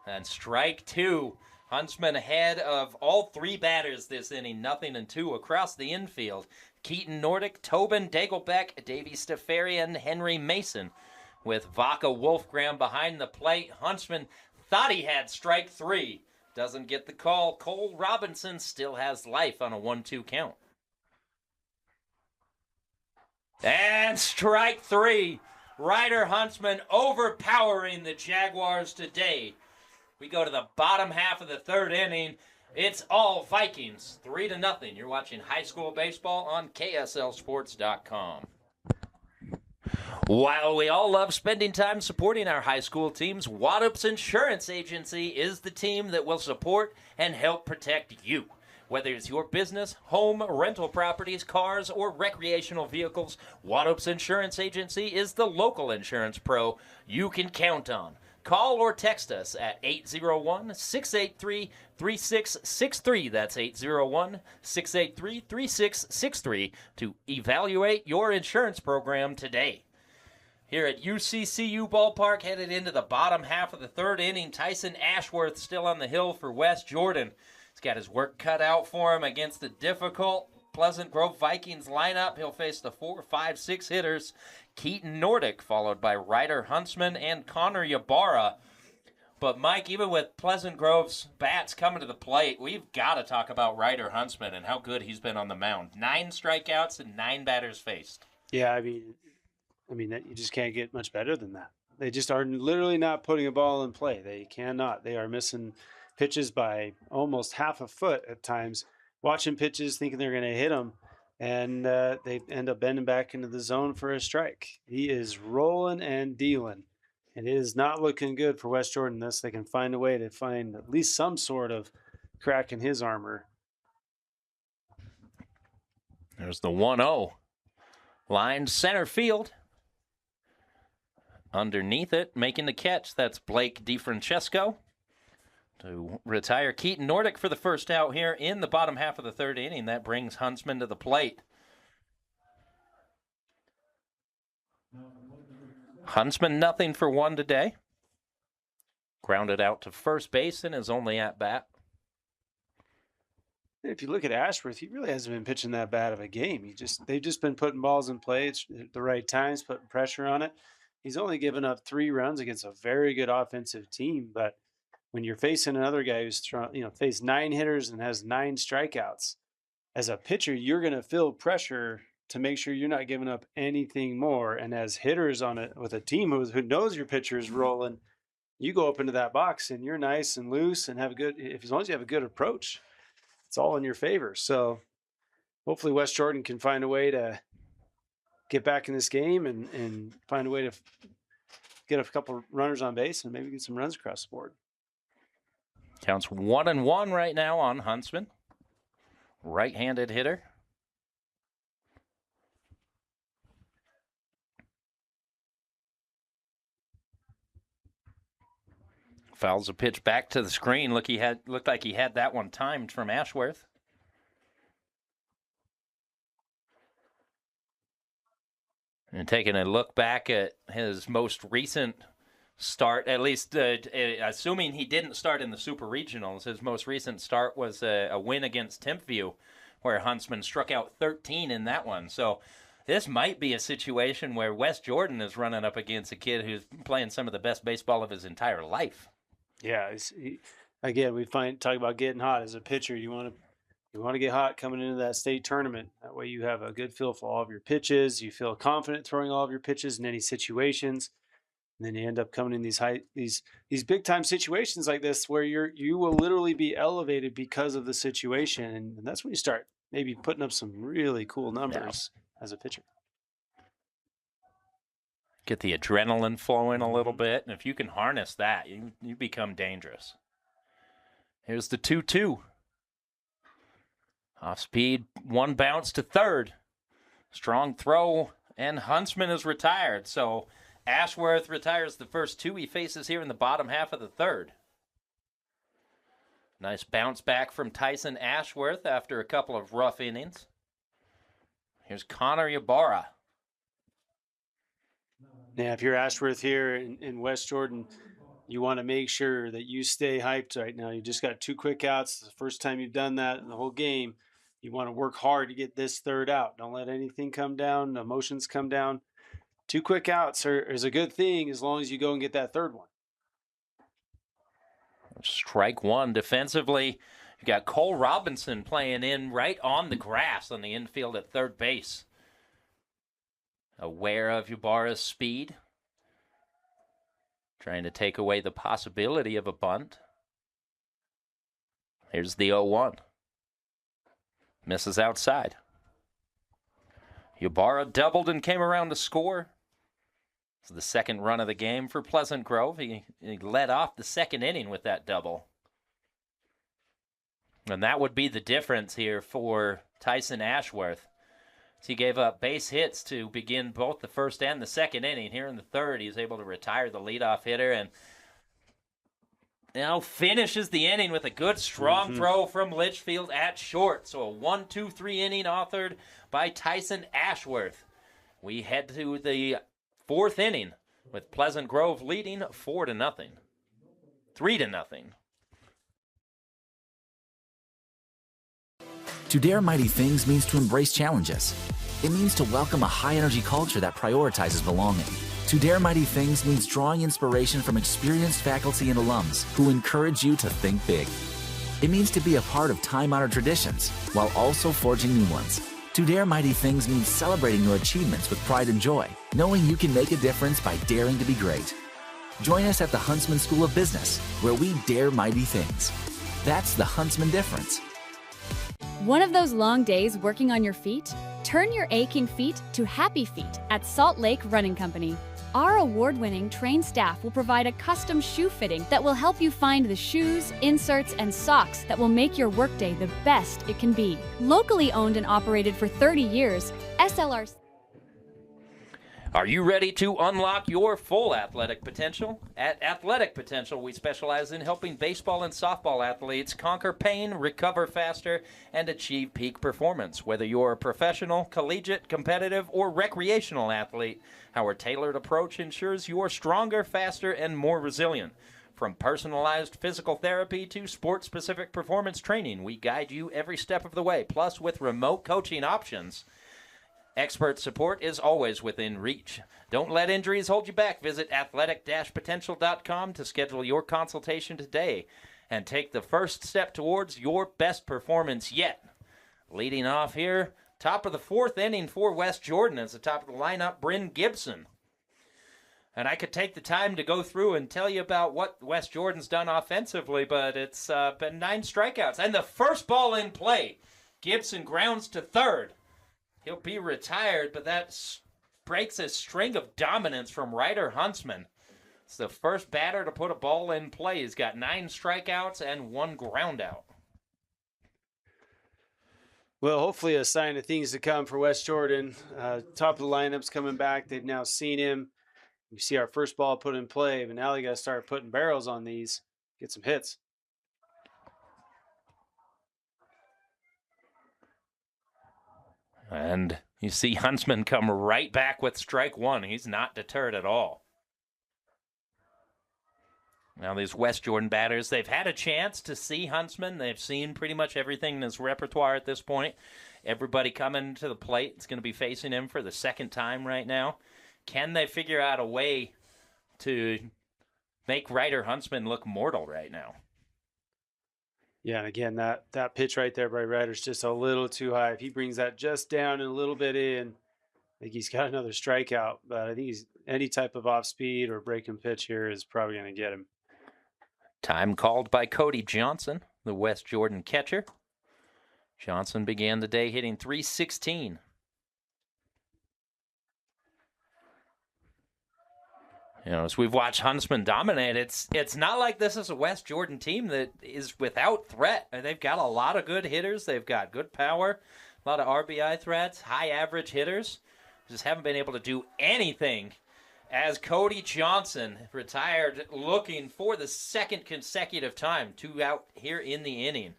S1: And strike two. Huntsman ahead of all three batters this inning, 0-2 across the infield. Keaton Nordic, Tobin Dagelbeck, Davey Stefarian, Henry Mason. With Vaca Wolfgram behind the plate, Huntsman thought he had strike three. Doesn't get the call. Cole Robinson still has life on a 1-2 count. And strike three. Ryder Huntsman overpowering the Jaguars today. We go to the bottom half of the third inning. It's all Vikings, 3-0. You're watching high school baseball on KSLSports.com. While we all love spending time supporting our high school teams, Waddup's Insurance Agency is the team that will support and help protect you. Whether it's your business, home, rental properties, cars, or recreational vehicles, Waddup's Insurance Agency is the local insurance pro you can count on. Call or text us at 801-683-3663. That's 801-683-3663 to evaluate your insurance program today. Here at UCCU Ballpark, headed into the bottom half of the third inning, Tyson Ashworth still on the hill for West Jordan. He's got his work cut out for him against the difficult Pleasant Grove Vikings lineup. He'll face the 4, 5, 6 hitters. Keaton Nordic, followed by Ryder Huntsman and Connor Ybarra. But, Mike, even with Pleasant Grove's bats coming to the plate, we've got to talk about Ryder Huntsman and how good he's been on the mound. 9 strikeouts and 9 batters faced.
S2: Yeah, I mean that you just can't get much better than that. They just are literally not putting a ball in play. They cannot. They are missing pitches by almost half a foot at times, watching pitches, thinking they're going to hit them, and they end up bending back into the zone for a strike. He is rolling and dealing, and it is not looking good for West Jordan unless they can find a way to find at least some sort of crack in his armor.
S1: There's the 1-0. Line center field. Underneath it, making the catch, that's Blake DeFrancesco to retire Keaton Nordic for the first out here in the bottom half of the third inning. That brings Huntsman to the plate. Huntsman 0 for 1 today. Grounded out to first base in his only at-bat.
S2: If you look at Ashworth, he really hasn't been pitching that bad of a game. They've just been putting balls in play at the right times, putting pressure on it. He's only given up 3 runs against a very good offensive team, but when you're facing another guy who's faced 9 hitters and has 9 strikeouts, as a pitcher, you're going to feel pressure to make sure you're not giving up anything more. And as hitters on it with a team who knows your pitcher is rolling, you go up into that box and you're nice and loose and have a good. As long as you have a good approach, it's all in your favor. So hopefully West Jordan can find a way to get back in this game and find a way to get a couple runners on base and maybe get some runs across the board.
S1: Counts 1-1 right now on Huntsman. Right-handed hitter. Fouls a pitch back to the screen. Looked like he had that one timed from Ashworth. And taking a look back at his most recent start, at least assuming he didn't start in the Super Regionals, his most recent start was a win against Timpview, where Huntsman struck out 13 in that one. So this might be a situation where West Jordan is running up against a kid who's playing some of the best baseball of his entire life.
S2: Yeah, again, we talk about getting hot as a pitcher. You want to get hot coming into that state tournament. That way you have a good feel for all of your pitches. You feel confident throwing all of your pitches in any situations. And then you end up coming in these big time situations like this where you will literally be elevated because of the situation. And that's when you start maybe putting up some really cool numbers as a pitcher.
S1: Get the adrenaline flowing a little bit. And if you can harness that, you become dangerous. Here's the 2-2. Off speed, 1 bounce to third. Strong throw, and Huntsman is retired. So Ashworth retires the first 2 he faces here in the bottom half of the third. Nice bounce back from Tyson Ashworth after a couple of rough innings. Here's Connor Ybarra.
S2: Yeah, if you're Ashworth here in West Jordan, you want to make sure that you stay hyped right now. You just got 2 quick outs. It's the first time you've done that in the whole game. You want to work hard to get this third out. Don't let anything come down, emotions come down. 2 quick outs is a good thing as long as you go and get that third one.
S1: Strike one defensively. You got Cole Robinson playing in right on the grass on the infield at third base. Aware of Ybarra's speed. Trying to take away the possibility of a bunt. Here's the 0-1. Misses outside. Ybarra doubled and came around to score. It's the second run of the game for Pleasant Grove. He led off the second inning with that double. And that would be the difference here for Tyson Ashworth. He gave up base hits to begin both the first and the second inning. Here in the third, he's able to retire the leadoff hitter and now finishes the inning with a good, strong throw from Litchfield at short. So a 1-2-3 inning authored by Tyson Ashworth. We head to the fourth inning with Pleasant Grove leading 4-0. 3-0.
S3: To dare mighty things means to embrace challenges. It means to welcome a high-energy culture that prioritizes belonging. To dare mighty things means drawing inspiration from experienced faculty and alums who encourage you to think big. It means to be a part of time-honored traditions while also forging new ones. To dare mighty things means celebrating your achievements with pride and joy, knowing you can make a difference by daring to be great. Join us at the Huntsman School of Business, where we dare mighty things. That's the Huntsman difference.
S4: One of those long days working on your feet? Turn your aching feet to happy feet at Salt Lake Running Company. Our award-winning trained staff will provide a custom shoe fitting that will help you find the shoes, inserts, and socks that will make your workday the best it can be. Locally owned and operated for 30 years, SLR.
S1: Are you ready to unlock your full athletic potential? At Athletic Potential, we specialize in helping baseball and softball athletes conquer pain, recover faster, and achieve peak performance. Whether you're a professional, collegiate, competitive, or recreational athlete, our tailored approach ensures you're stronger, faster, and more resilient. From personalized physical therapy to sport-specific performance training, we guide you every step of the way. Plus, with remote coaching options, expert support is always within reach. Don't let injuries hold you back. Visit athletic-potential.com to schedule your consultation today and take the first step towards your best performance yet. Leading off here, top of the fourth inning for West Jordan as the top of the lineup, Bryn Gibson. And I could take the time to go through and tell you about what West Jordan's done offensively, but it's been 9 strikeouts. And the first ball in play, Gibson grounds to third. He'll be retired, but that breaks a string of dominance from Ryder Huntsman. It's the first batter to put a ball in play. He's got 9 strikeouts and 1 ground out.
S2: Well, hopefully a sign of things to come for West Jordan. Top of the lineup's coming back. They've now seen him. We see our first ball put in play, but now they got to start putting barrels on these, get some hits.
S1: And you see Huntsman come right back with strike one. He's not deterred at all. Now these West Jordan batters, they've had a chance to see Huntsman. They've seen pretty much everything in his repertoire at this point. Everybody coming to the plate is going to be facing him for the second time right now. Can they figure out a way to make Ryder Huntsman look mortal right now?
S2: Yeah, and again, that pitch right there by Ryder's just a little too high. If he brings that just down and a little bit in, I think he's got another strikeout. But I think any type of off speed or breaking pitch here is probably going to get him.
S1: Time called by Cody Johnson, the West Jordan catcher. Johnson began the day hitting .316. You know, as we've watched Huntsman dominate, it's not like this is a West Jordan team that is without threat. They've got a lot of good hitters. They've got good power, a lot of RBI threats, high average hitters. Just haven't been able to do anything as Cody Johnson retired looking for the second consecutive time. 2 out here in the inning.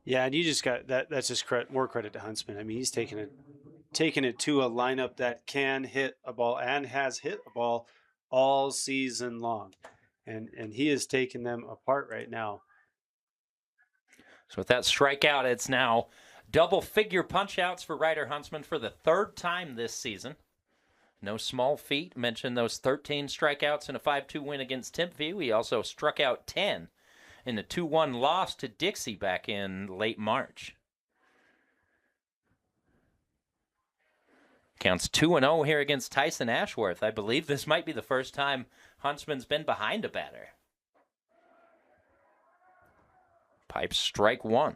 S2: Yeah, and you just got that. That's just more credit to Huntsman. I mean, he's taking it to a lineup that can hit a ball and has hit a ball all season long, and he is taking them apart right now.
S1: So with that strikeout, it's now double-figure punch-outs for Ryder Huntsman for the third time this season. No small feat. Mentioned those 13 strikeouts in a 5-2 win against Timpview. He also struck out 10 in the 2-1 loss to Dixie back in late March. Counts 2-0 here against Tyson Ashworth. I believe this might be the first time Huntsman's been behind a batter. Pipes strike one.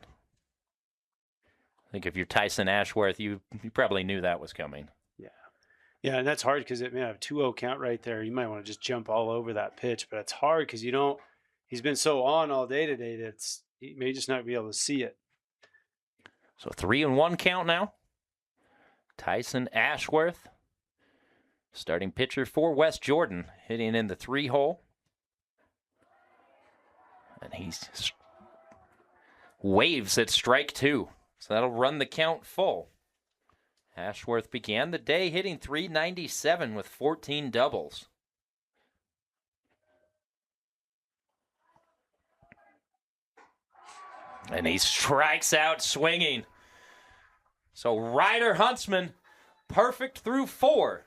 S1: I think if you're Tyson Ashworth, you probably knew that was coming.
S2: Yeah, and that's hard because it may have a 2-0 count right there. You might want to just jump all over that pitch, but it's hard because he's been so on all day today that he may just not be able to see it.
S1: So 3-1 count now. Tyson Ashworth, starting pitcher for West Jordan, hitting in the 3-hole. And he waves at strike two. So that'll run the count full. Ashworth began the day hitting .397 with 14 doubles. And he strikes out swinging. So Ryder Huntsman, perfect through 4.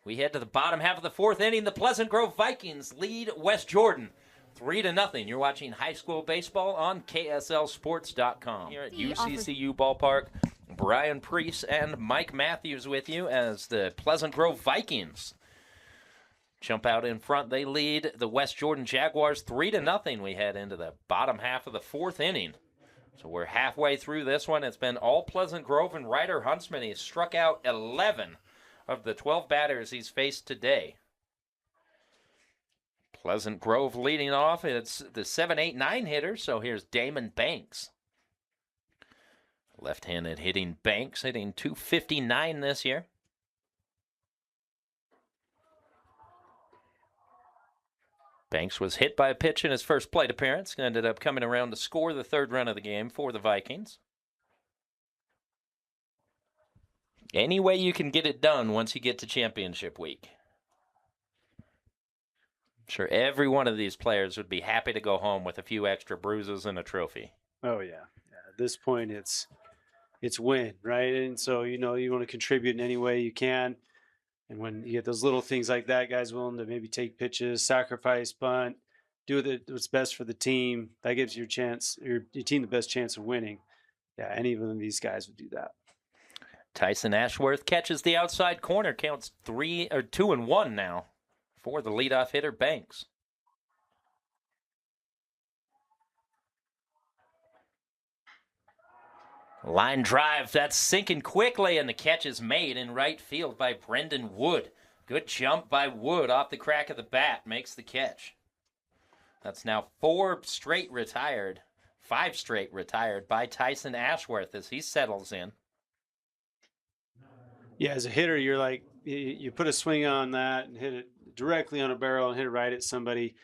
S1: We head to the bottom half of the 4th inning. The Pleasant Grove Vikings lead West Jordan 3-0. You're watching high school baseball on KSLSports.com. Here at UCCU Ballpark, Brian Priest and Mike Matthews with you as the Pleasant Grove Vikings jump out in front. They lead the West Jordan Jaguars 3-0. We head into the bottom half of the 4th inning. So we're halfway through this one. It's been all Pleasant Grove and Ryder Huntsman. He's struck out 11 of the 12 batters he's faced today. Pleasant Grove leading off. It's the 7-8-9 hitter. So here's Damon Banks. Left-handed hitting Banks, hitting .259 this year. Banks was hit by a pitch in his first plate appearance. Ended up coming around to score the 3rd run of the game for the Vikings. Any way you can get it done once you get to championship week. I'm sure every one of these players would be happy to go home with a few extra bruises and a trophy.
S2: Oh, yeah. At this point, it's win, right? And so, you want to contribute in any way you can. And when you get those little things like that, guys willing to maybe take pitches, sacrifice, bunt, do what's best for the team, that gives your team the best chance of winning. Yeah, any one of these guys would do that.
S1: Tyson Ashworth catches the outside corner, counts 2-1 now for the leadoff hitter Banks. Line drive, that's sinking quickly, and the catch is made in right field by Brendan Wood. Good jump by Wood off the crack of the bat, makes the catch. That's now 5 straight retired by Tyson Ashworth as he settles in.
S2: Yeah, as a hitter, you're like, you put a swing on that and hit it directly on a barrel and hit it right at somebody.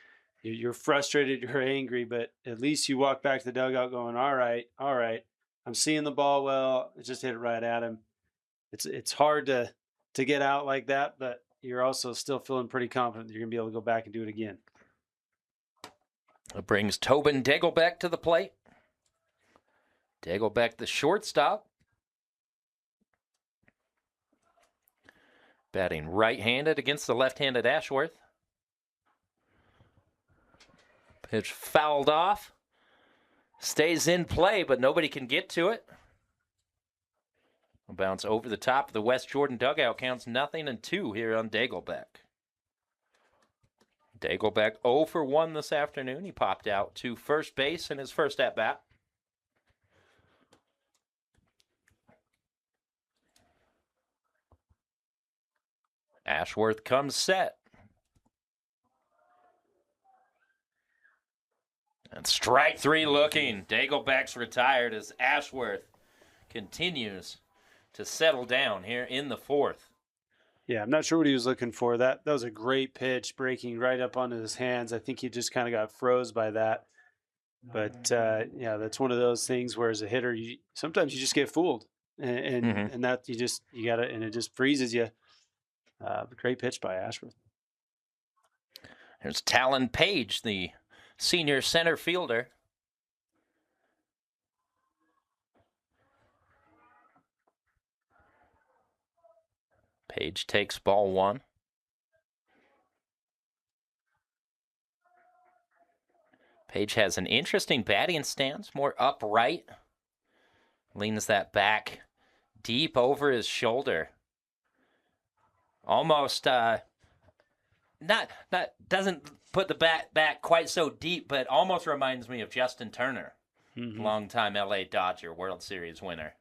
S2: You're frustrated, you're angry, but at least you walk back to the dugout going, all right. I'm seeing the ball well. I just hit it right at him. It's hard to get out like that, but you're also still feeling pretty confident that you're going to be able to go back and do it again.
S1: It brings Tobin Dagelbeck to the plate. Dagelbeck, the shortstop. Batting right-handed against the left-handed Ashworth. Pitch fouled off. Stays in play, but nobody can get to it. A bounce over the top of the West Jordan dugout. Counts 0-2 here on Dagelbeck. Dagelbeck 0 for 1 this afternoon. He popped out to first base in his first at-bat. Ashworth comes set. And strike 3 looking. Dagelbeck's retired as Ashworth continues to settle down here in the 4th.
S2: Yeah, I'm not sure what he was looking for. That was a great pitch, breaking right up onto his hands. I think he just kind of got froze by that. But yeah, that's one of those things where as a hitter, sometimes you just get fooled, and that you gotta, and it just freezes you. Great pitch by Ashworth.
S1: There's Talon Page, the senior center fielder. Page takes ball one. Page has an interesting batting stance, more upright. Leans that back deep over his shoulder. Almost doesn't put the bat back quite so deep, but almost reminds me of Justin Turner, longtime LA Dodger World Series winner.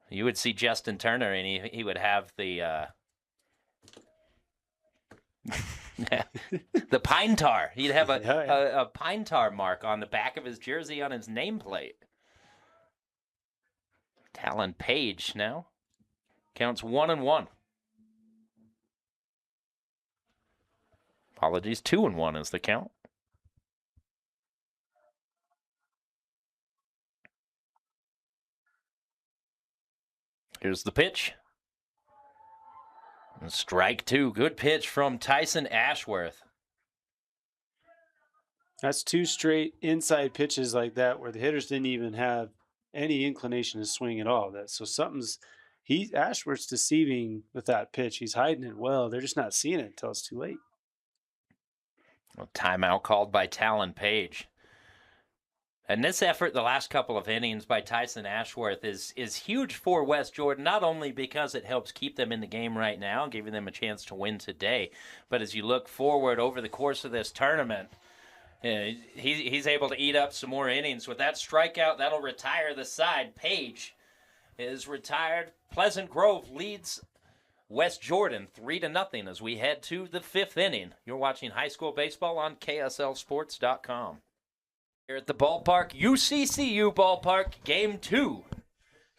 S1: You would see Justin Turner, and he would have the the pine tar. He'd have a pine tar mark on the back of his jersey on his nameplate. Talon Page now counts 1-1. Apologies, 2-1 is the count. Here's the pitch. And strike two. Good pitch from Tyson Ashworth.
S2: That's two straight inside pitches like that where the hitters didn't even have any inclination to swing at all. Ashworth's deceiving with that pitch. He's hiding it well. They're just not seeing it until it's too late.
S1: A timeout called by Talon Page. And this effort the last couple of innings by Tyson Ashworth is huge for West Jordan, not only because it helps keep them in the game right now, giving them a chance to win today, but as you look forward over the course of this tournament, he's able to eat up some more innings. With that strikeout, that'll retire the side. Page is retired. Pleasant Grove leads West Jordan 3-0 as we head to the fifth inning. You're watching high school baseball on KSLSports.com. Here at the ballpark, UCCU ballpark, game 2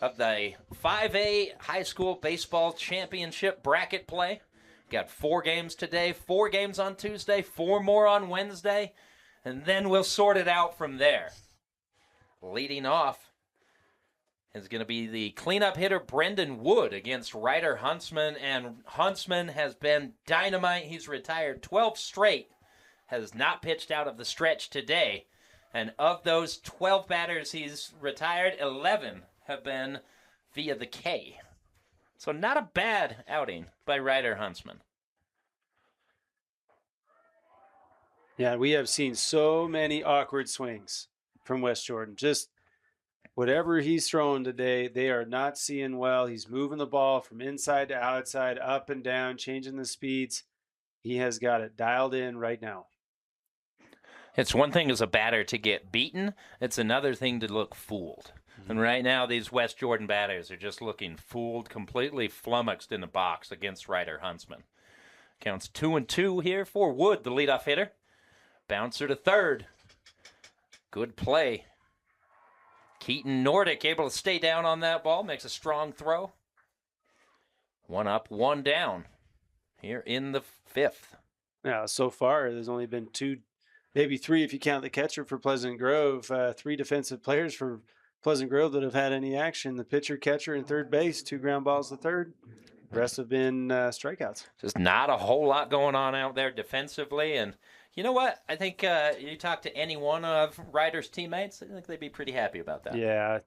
S1: of the 5A high school baseball championship bracket play. Got 4 games today, 4 games on Tuesday, 4 more on Wednesday, and then we'll sort it out from there. Leading off is going to be the cleanup hitter Brendan Wood against Ryder Huntsman, and Huntsman has been dynamite. He's retired 12 straight, has not pitched out of the stretch today. And of those 12 batters he's retired, 11 have been via the K. So not a bad outing by Ryder Huntsman.
S2: Yeah, we have seen so many awkward swings from West Jordan. Just whatever he's throwing today, they are not seeing well. He's moving the ball from inside to outside, up and down, changing the speeds. He has got it dialed in right now.
S1: It's one thing as a batter to get beaten. It's another thing to look fooled. And right now, these West Jordan batters are just looking fooled, completely flummoxed in the box against Ryder Huntsman. Counts 2-2 here for Wood, the leadoff hitter. Bouncer to third. Good play. Keaton Nordic able to stay down on that ball, makes a strong throw. 1 up, 1 down here in the fifth.
S2: Yeah, so far there's only been 2, maybe 3 if you count the catcher for Pleasant Grove. 3 defensive players for Pleasant Grove that have had any action. The pitcher, catcher, and third base, 2 ground balls to third. The rest have been strikeouts.
S1: Just not a whole lot going on out there defensively. And you know what? I think you talk to any one of Ryder's teammates, I think they'd be pretty happy about that.
S2: Yeah.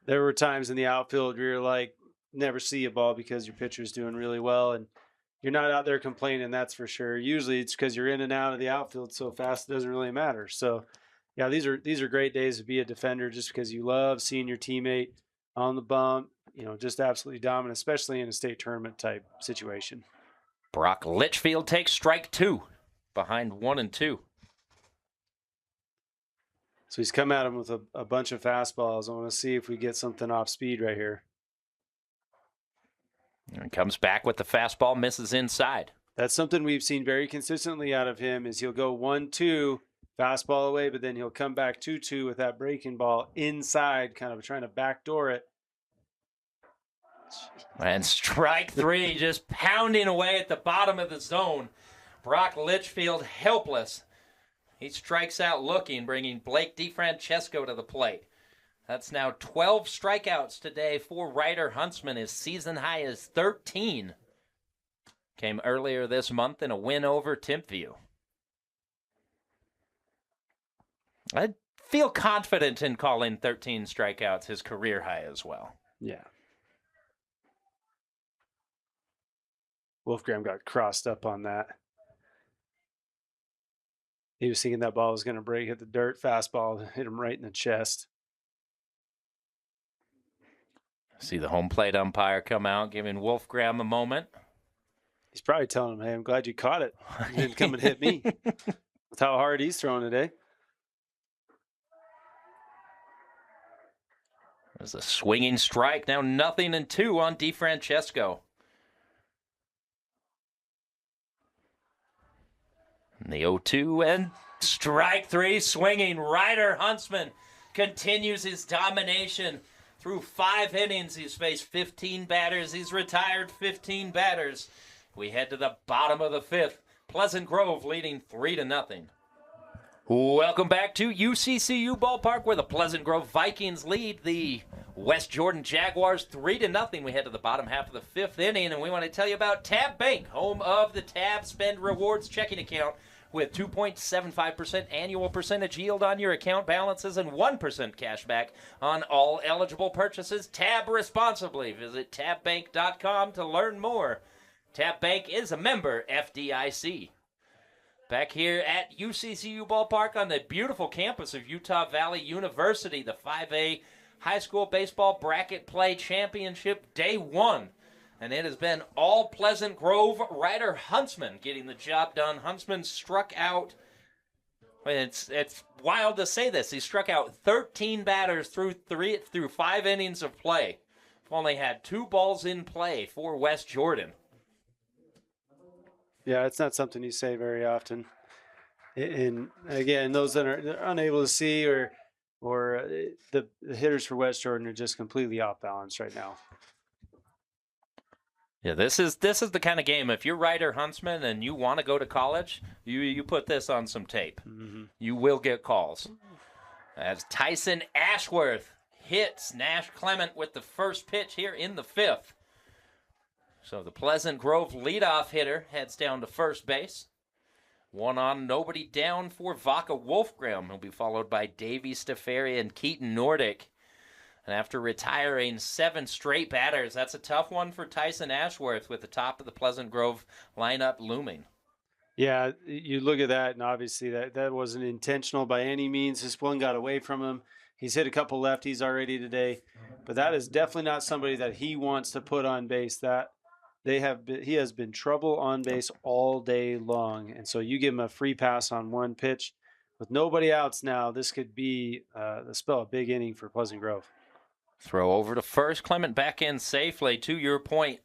S2: There were times in the outfield where you're like, never see a ball because your pitcher's doing really well. And you're not out there complaining, that's for sure. Usually it's because you're in and out of the outfield so fast it doesn't really matter. So, yeah, these are great days to be a defender just because you love seeing your teammate on the bump, just absolutely dominant, especially in a state tournament type situation.
S1: Brock Litchfield takes strike 2 behind 1 and 2.
S2: So he's come at him with a bunch of fastballs. I want to see if we get something off speed right here.
S1: And comes back with the fastball, misses inside.
S2: That's something we've seen very consistently out of him is he'll go 1-2, fastball away, but then he'll come back 2-2 with that breaking ball inside, kind of trying to backdoor it.
S1: And strike 3, just pounding away at the bottom of the zone. Brock Litchfield helpless. He strikes out looking, bringing Blake DeFrancesco to the plate. That's now 12 strikeouts today for Ryder Huntsman. His season high is 13. Came earlier this month in a win over Timpview. I feel confident in calling 13 strikeouts his career high as well.
S2: Yeah. Wolfgram got crossed up on that. He was thinking that ball was going to break, hit the dirt, fastball, hit him right in the chest.
S1: See the home plate umpire come out, giving Wolfgram a moment.
S2: He's probably telling him, hey, I'm glad you caught it. You didn't come and hit me. That's how hard he's throwing today.
S1: There's a swinging strike. Now 0-2 on DeFrancesco. And the 0-2 and strike 3 swinging. Ryder Huntsman continues his domination. Through 5 innings, he's faced 15 batters. He's retired 15 batters. We head to the bottom of the 5th. Pleasant Grove leading 3-0. Welcome back to UCCU Ballpark, where the Pleasant Grove Vikings lead the West Jordan Jaguars 3-0. We head to the bottom half of the 5th inning, and we want to tell you about Tab Bank, home of the Tab Spend Rewards checking account, with 2.75% annual percentage yield on your account balances and 1% cash back on all eligible purchases. Tab responsibly. Visit tabbank.com to learn more. Tab Bank is a member FDIC. Back here at UCCU Ballpark on the beautiful campus of Utah Valley University, the 5A High School Baseball Bracket Play Championship Day 1. And it has been all Pleasant Grove. Ryder Huntsman getting the job done. Huntsman struck out, it's wild to say this, he struck out 13 batters through 5 innings of play. Only had 2 balls in play for West Jordan.
S2: Yeah, it's not something you say very often. And again, those that are unable to see or the hitters for West Jordan are just completely off balance right now.
S1: Yeah, this is the kind of game, if you're Ryder Huntsman and you want to go to college, you put this on some tape. Mm-hmm. You will get calls. As Tyson Ashworth hits Nash Clement with the first pitch here in the 5th. So the Pleasant Grove leadoff hitter heads down to first base. 1 on, nobody down for Vaca Wolfgram. He'll be followed by Davey Stefari and Keaton Nordick. And after retiring 7 straight batters, that's a tough one for Tyson Ashworth with the top of the Pleasant Grove lineup looming.
S2: Yeah, you look at that, and obviously that wasn't intentional by any means. This one got away from him. He's hit a couple lefties already today, but that is definitely not somebody that he wants to put on base. He has been trouble on base all day long, and so you give him a free pass on one pitch. With nobody outs now, this could be a big inning for Pleasant Grove.
S1: Throw over to first. Clement back in safely. To your point,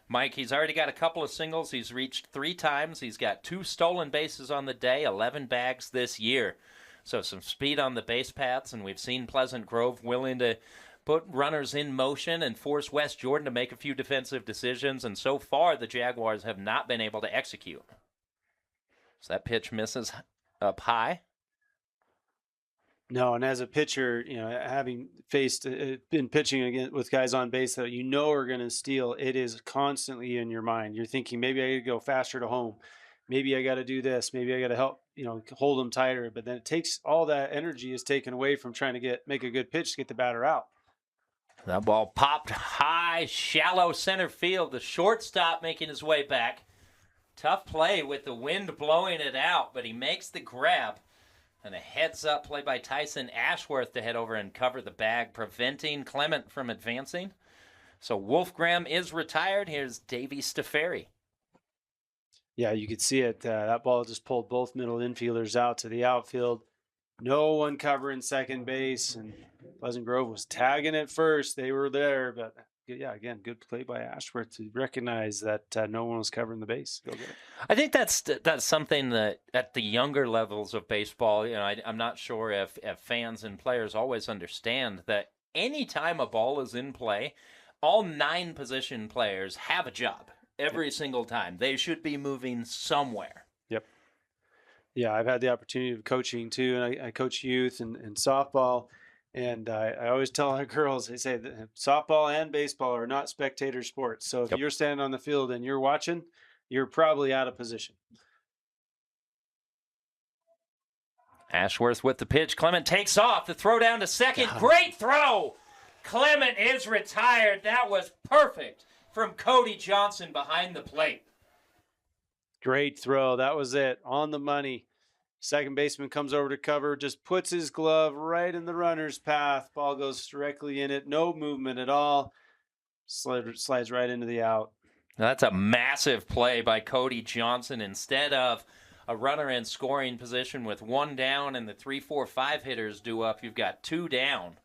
S1: Mike, he's already got a couple of singles. He's reached 3 times. He's got 2 stolen bases on the day, 11 bags this year. So some speed on the base paths, and we've seen Pleasant Grove willing to put runners in motion and force West Jordan to make a few defensive decisions, and so far the Jaguars have not been able to execute. So that pitch misses up high.
S2: No, and as a pitcher, having been pitching against with guys on base that are going to steal, it is constantly in your mind. You're thinking, maybe I got to go faster to home. Maybe I got to do this. Maybe I got to help, hold them tighter. But then it takes all that energy is taken away from trying to make a good pitch to get the batter out.
S1: That ball popped high, shallow center field. The shortstop making his way back. Tough play with the wind blowing it out, but he makes the grab. And a heads-up play by Tyson Ashworth to head over and cover the bag, preventing Clement from advancing. So Wolfgram is retired. Here's Davey Stefari.
S2: Yeah, you could see it. That ball just pulled both middle infielders out to the outfield. No one covering second base, and Pleasant Grove was tagging at first. They were there, but yeah, again, good play by Ashworth to recognize that no one was covering the base. Go get it.
S1: I think that's something that at the younger levels of baseball, I'm not sure if fans and players always understand that any time a ball is in play, all 9 position players have a job every single time. They should be moving somewhere.
S2: Yep. Yeah, I've had the opportunity of coaching too, and I coach youth and softball. And I always tell our girls, I say that softball and baseball are not spectator sports. So if
S1: Yep.
S2: you're standing on the field and you're watching, you're probably out of position.
S1: Ashworth with the pitch. Clement takes off. The throw down to second.
S2: God.
S1: Great throw. Clement is retired. That was perfect from Cody Johnson behind the plate.
S2: Great throw. That was it. On the money. Second baseman comes over to cover, just puts his glove right in the runner's path. Ball goes directly in it. No movement at all. Slides right into the out.
S1: Now, that's a massive play by Cody Johnson. Instead of a runner in scoring position with one down and the 3, 4, 5 hitters due up, you've got 2 down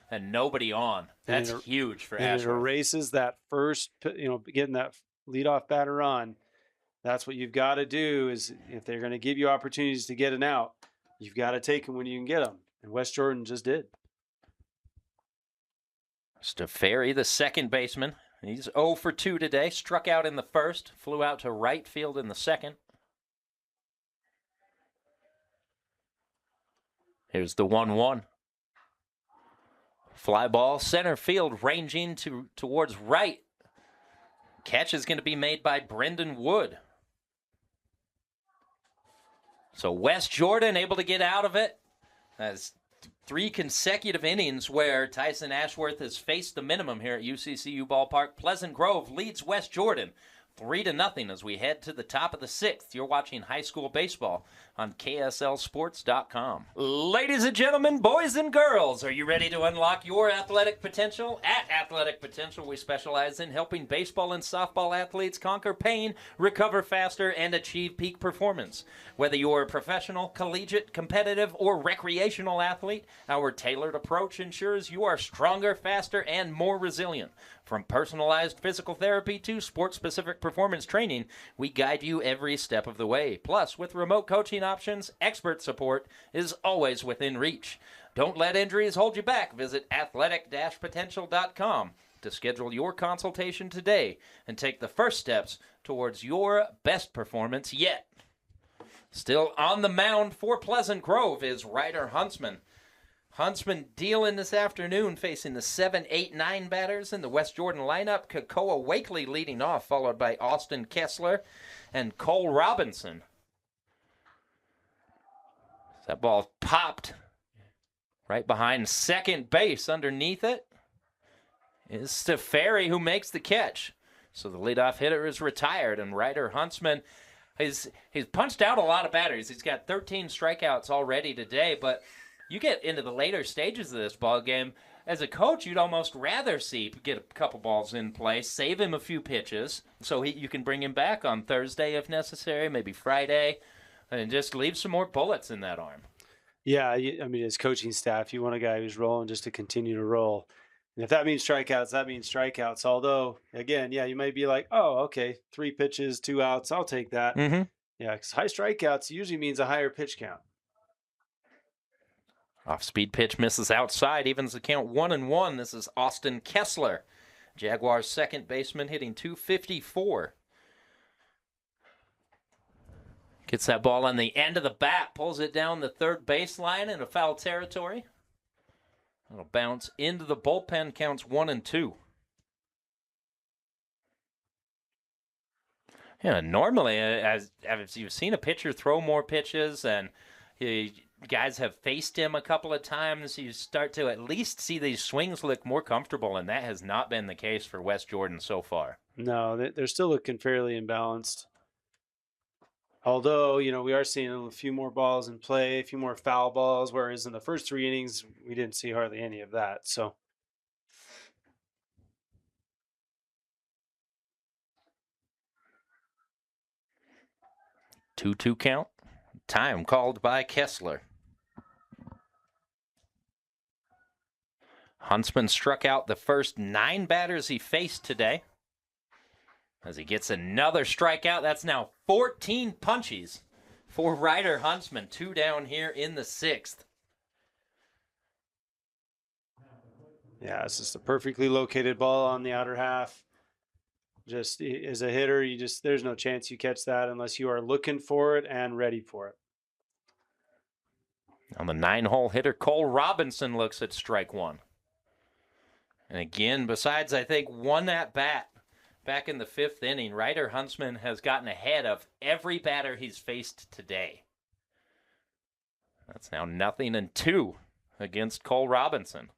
S1: and nobody on. That's huge for Ashworth.
S2: And it erases that first, getting that leadoff batter on. That's what you've got to do. Is if they're going to give you opportunities to get an out, you've got to take them when you can get them. And West Jordan just did.
S1: Stefari, the second baseman. He's 0 for 2 today. Struck out in the first, flew out to right field in the second. Here's the 1-1. Fly ball, center field, ranging towards right. Catch is going to be made by Brendan Wood. So West Jordan able to get out of it. That's 3 consecutive innings where Tyson Ashworth has faced the minimum here at UCCU Ballpark. Pleasant Grove leads West Jordan 3-0 as we head to the top of the 6th. You're watching high school baseball on KSLSports.com. Ladies and gentlemen, boys and girls, are you ready to unlock your athletic potential? At Athletic Potential, we specialize in helping baseball and softball athletes conquer pain, recover faster, and achieve peak performance. Whether you're a professional, collegiate, competitive, or recreational athlete, our tailored approach ensures you are stronger, faster, and more resilient. From personalized physical therapy to sport-specific performance training, we guide you every step of the way. Plus, with remote coaching options, expert support is always within reach. Don't let injuries hold you back. Visit athletic-potential.com to schedule your consultation today and take the first steps towards your best performance yet. Still on the mound for Pleasant Grove is Ryder Huntsman. Huntsman dealing this afternoon, facing the 7, 8, 9 batters in the West Jordan lineup. Kakoa Wakely leading off, followed by Austin Kessler and Cole Robinson. That ball popped right behind second base. Underneath it is Stefari, who makes the catch. So the leadoff hitter is retired, and Ryder Huntsman he's punched out a lot of batters. He's got 13 strikeouts already today, but you get into the later stages of this ball game, as a coach, you'd almost rather see get a couple balls in play, save him a few pitches, so you can bring him back on Thursday if necessary, maybe Friday, and just leave some more bullets in that arm.
S2: Yeah, I mean, as coaching staff, you want a guy who's rolling just to continue to roll. And if that means strikeouts, that means strikeouts. Although, again, yeah, you might be like, oh, okay, 3 pitches, 2 outs, I'll take that.
S1: Mm-hmm.
S2: Yeah, because high strikeouts usually means a higher pitch count.
S1: Off-speed pitch misses outside, evens the count 1-1. This is Austin Kessler, Jaguars second baseman, hitting .254. Gets that ball on the end of the bat, pulls it down the third baseline into foul territory. It'll bounce into the bullpen, counts 1-2. Yeah, normally, as you've seen a pitcher throw more pitches and guys have faced him a couple of times, you start to at least see these swings look more comfortable, and that has not been the case for West Jordan so far.
S2: No, they're still looking fairly imbalanced. Although, we are seeing a few more balls in play, a few more foul balls, whereas in the first 3 innings, we didn't see hardly any of that. So
S1: 2-2 count. Time called by Kessler. Huntsman struck out the first 9 batters he faced today. As he gets another strikeout, that's now 14 punchies for Ryder Huntsman. 2 down here in the 6th.
S2: yeah, it's just a perfectly located ball on the outer half. Just as a hitter, there's no chance you catch that unless you are looking for it and ready for it.
S1: On the 9-hole hitter, Cole Robinson looks at strike one. And again, besides, I think, one at-bat back in the 5th inning, Ryder Huntsman has gotten ahead of every batter he's faced today. That's now 0-2 against Cole Robinson.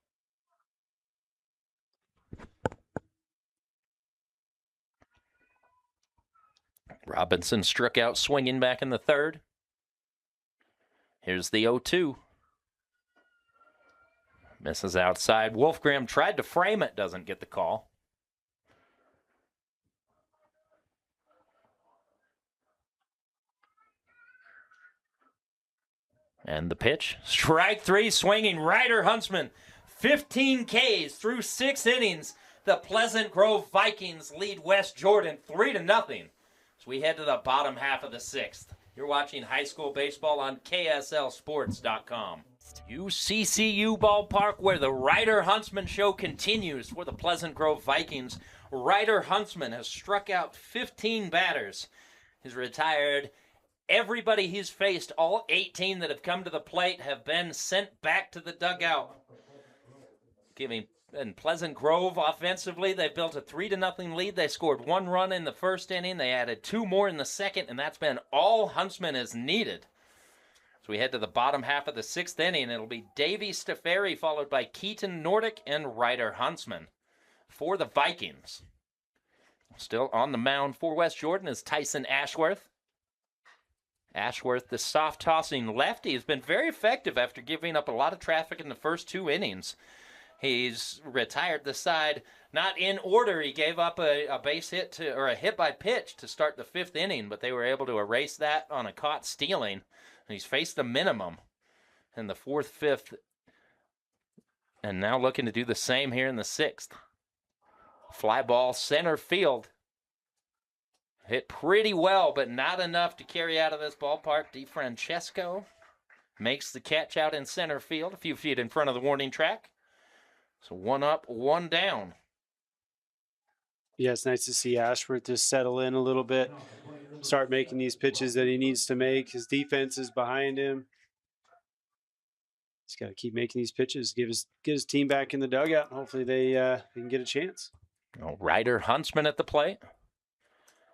S1: Robinson struck out swinging back in the 3rd. Here's the 0-2. Misses outside. Wolfgram tried to frame it, doesn't get the call. And the pitch. Strike 3, swinging. Ryder Huntsman, 15 Ks through 6 innings. The Pleasant Grove Vikings lead West Jordan 3-0. As we head to the bottom half of the 6th. You're watching high school baseball on KSLSports.com. UCCU Ballpark, where the Ryder Huntsman show continues for the Pleasant Grove Vikings. Ryder Huntsman has struck out 15 batters. He's retired. Everybody he's faced, all 18 that have come to the plate, have been sent back to the dugout. And Pleasant Grove offensively, they built a 3-0 lead. They scored 1 run in the 1st inning. They added 2 more in the 2nd, and that's been all Huntsman has needed. So we head to the bottom half of the 6th inning. It'll be Davey Steferi followed by Keaton Nordic and Ryder Huntsman for the Vikings. Still on the mound for West Jordan is Tyson Ashworth. Ashworth, the soft-tossing lefty, has been very effective after giving up a lot of traffic in the first 2 innings. He's retired the side not in order. He gave up a base hit or a hit by pitch to start the 5th inning, but they were able to erase that on a caught stealing. And he's faced the minimum in the 4th, 5th, and now looking to do the same here in the 6th. Fly ball center field. Hit pretty well, but not enough to carry out of this ballpark. DeFrancesco makes the catch out in center field, a few feet in front of the warning track. So 1 up, 1 down.
S2: Yeah, it's nice to see Ashworth just settle in a little bit, start making these pitches that he needs to make. His defense is behind him. He's got to keep making these pitches, get his team back in the dugout, and hopefully they can get a chance.
S1: Ryder Huntsman at the plate.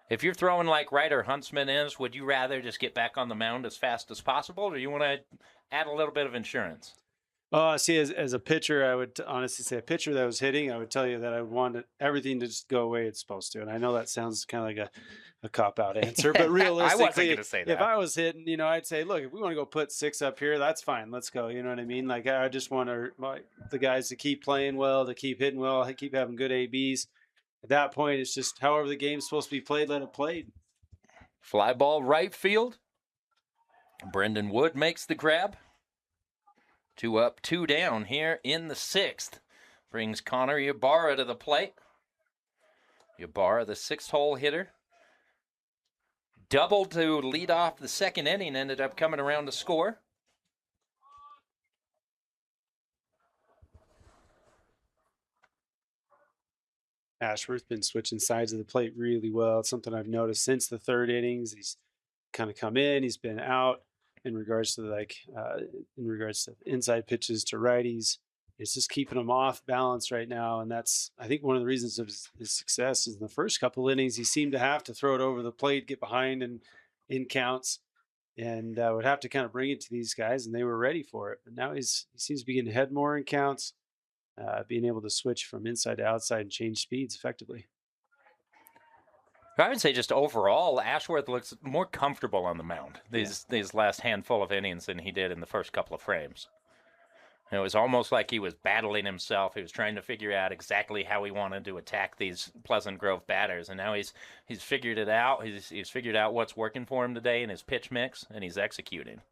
S1: If you're throwing like Ryder Huntsman is, would you rather just get back on the mound as fast as possible, or do you want to add a little bit of insurance?
S2: See, as a pitcher, I would honestly say a pitcher that was hitting, I would tell you that I wanted everything to just go away it's supposed to. And I know that sounds kind of like a cop-out answer, but realistically, if I was hitting, I'd say, look, if we want to go put 6 up here, that's fine. Let's go. You know what I mean? Like, I just want the guys to keep playing well, to keep hitting well, keep having good ABs. At that point, it's just however the game's supposed to be played, let it play.
S1: Fly ball right field. Brendan Wood makes the grab. 2 up, 2 down here in the 6th. Brings Connor Ybarra to the plate. Ybarra, the 6th-hole hitter. Doubled to lead off the 2nd inning, ended up coming around to score.
S2: Ashworth's been switching sides of the plate really well. It's something I've noticed since the 3rd innings. He's kind of come in, he's been out. In regards to inside pitches to righties, it's just keeping him off balance right now, and that's I think one of the reasons of his success is in the first couple innings he seemed to have to throw it over the plate, get behind and in counts, and would have to kind of bring it to these guys, and they were ready for it. But now he seems to be getting ahead more in counts, being able to switch from inside to outside and change speeds effectively.
S1: I would say just overall, Ashworth looks more comfortable on the mound these last handful of innings than he did in the first couple of frames. It was almost like he was battling himself. He was trying to figure out exactly how he wanted to attack these Pleasant Grove batters, and now he's figured it out. He's figured out what's working for him today in his pitch mix, and he's executing.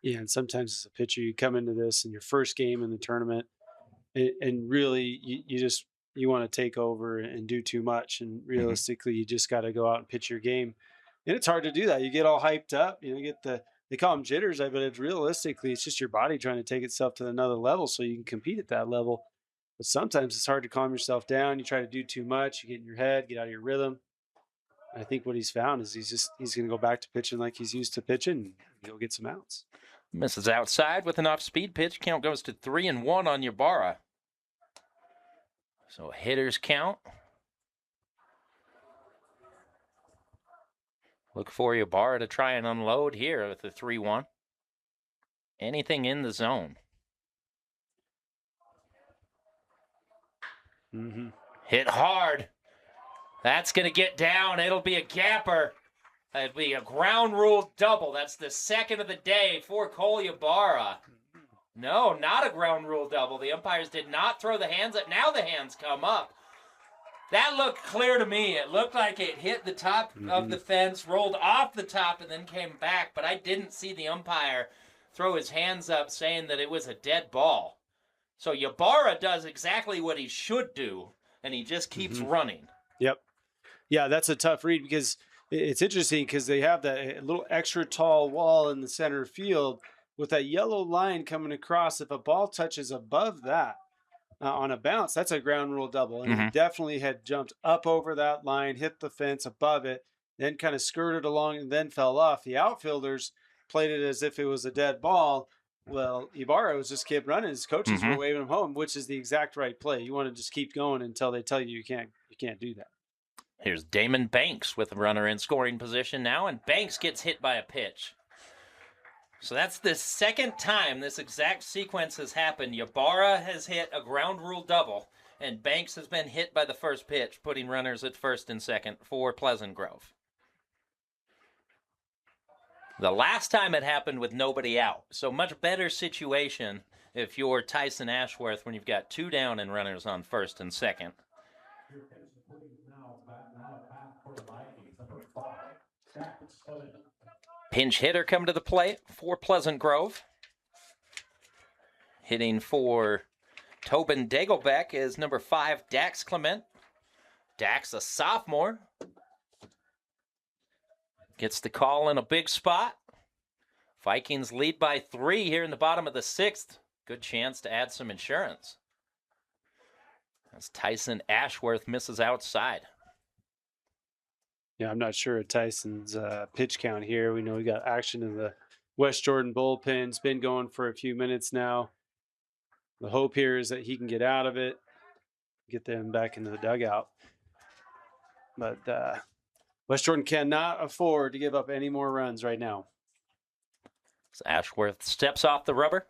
S2: Yeah, and sometimes as a pitcher, you come into this in your first game in the tournament, and really you want to take over and do too much. And realistically, you just got to go out and pitch your game. And it's hard to do that. You get all hyped up, you get they call them jitters, but it's realistically, it's just your body trying to take itself to another level so you can compete at that level. But sometimes it's hard to calm yourself down. You try to do too much, you get in your head, get out of your rhythm. I think what he's found is he's going to go back to pitching like he's used to pitching and go get some outs.
S1: Misses outside with an off-speed pitch. Count goes to 3-1 on Ybarra. So hitters count. Look for Ybarra to try and unload here with the 3-1. Anything in the zone. Hit hard. That's going to get down. It'll be a gapper. It'll be a ground rule double. That's the second of the day for Cole Ybarra. No, not a ground rule double. The umpires did not throw the hands up. Now the hands come up. That looked clear to me. It looked like it hit the top of the fence, rolled off the top, and then came back. But I didn't see the umpire throw his hands up saying that it was a dead ball. So Ybarra does exactly what he should do, and he just keeps running.
S2: Yep. Yeah, that's a tough read because it's interesting because they have that little extra tall wall in the center field with that yellow line coming across. If a ball touches above that on a bounce, that's a ground rule double. And he definitely had jumped up over that line, hit the fence above it, then kind of skirted along and then fell off. The outfielders played it as if it was a dead ball. Well, Ybarra was just kept running. His coaches were waving him home, which is the exact right play. You want to just keep going until they tell you you can't do that.
S1: Here's Damon Banks with a runner in scoring position now, and Banks gets hit by a pitch. So that's the second time this exact sequence has happened. Ybarra has hit a ground rule double, and Banks has been hit by the first pitch, putting runners at first and second for Pleasant Grove. The last time it happened with nobody out. So much better situation if you're Tyson Ashworth when you've got 2 down and runners on first and second. Pinch hitter come to the plate for Pleasant Grove. Hitting for Tobin Dagelbeck is number 5, Dax Clement. Dax, a sophomore, gets the call in a big spot. Vikings lead by 3 here in the bottom of the 6th. Good chance to add some insurance. As Tyson Ashworth misses outside.
S2: Yeah, I'm not sure of Tyson's pitch count here. We know we got action in the West Jordan bullpen. It's been going for a few minutes now. The hope here is that he can get out of it, get them back into the dugout. But West Jordan cannot afford to give up any more runs right now.
S1: So Ashworth steps off the rubber.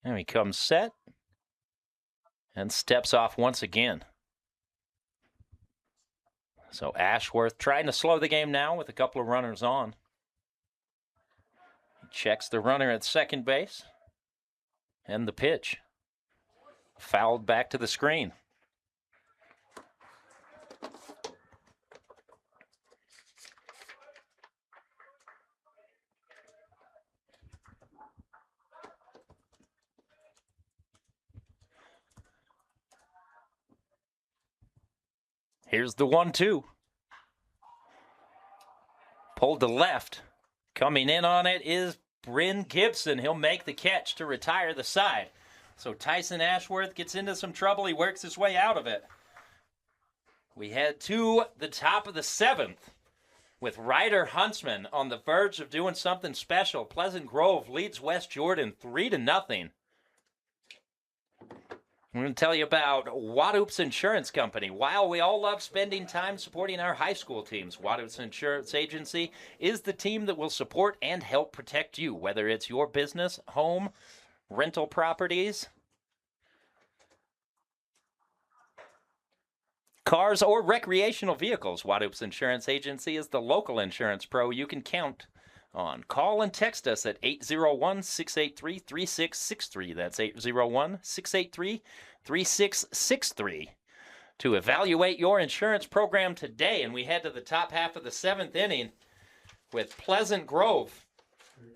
S1: And he comes set and steps off once again. So Ashworth trying to slow the game now with a couple of runners on. He checks the runner at second base. And the pitch. Fouled back to the screen. Here's the 1-2. Pulled to left. Coming in on it is Bryn Gibson. He'll make the catch to retire the side. So Tyson Ashworth gets into some trouble. He works his way out of it. We head to the top of the 7th with Ryder Huntsman on the verge of doing something special. Pleasant Grove leads West Jordan 3-0. I'm going to tell you about Wadoops Insurance Company. While we all love spending time supporting our high school teams, Wadoops Insurance Agency is the team that will support and help protect you, whether it's your business, home, rental properties, cars, or recreational vehicles. Wadoops Insurance Agency is the local insurance pro you can count on. Call and text us at 801-683-3663. That's 801-683-3663 to evaluate your insurance program today. And we head to the top half of the 7th inning with Pleasant Grove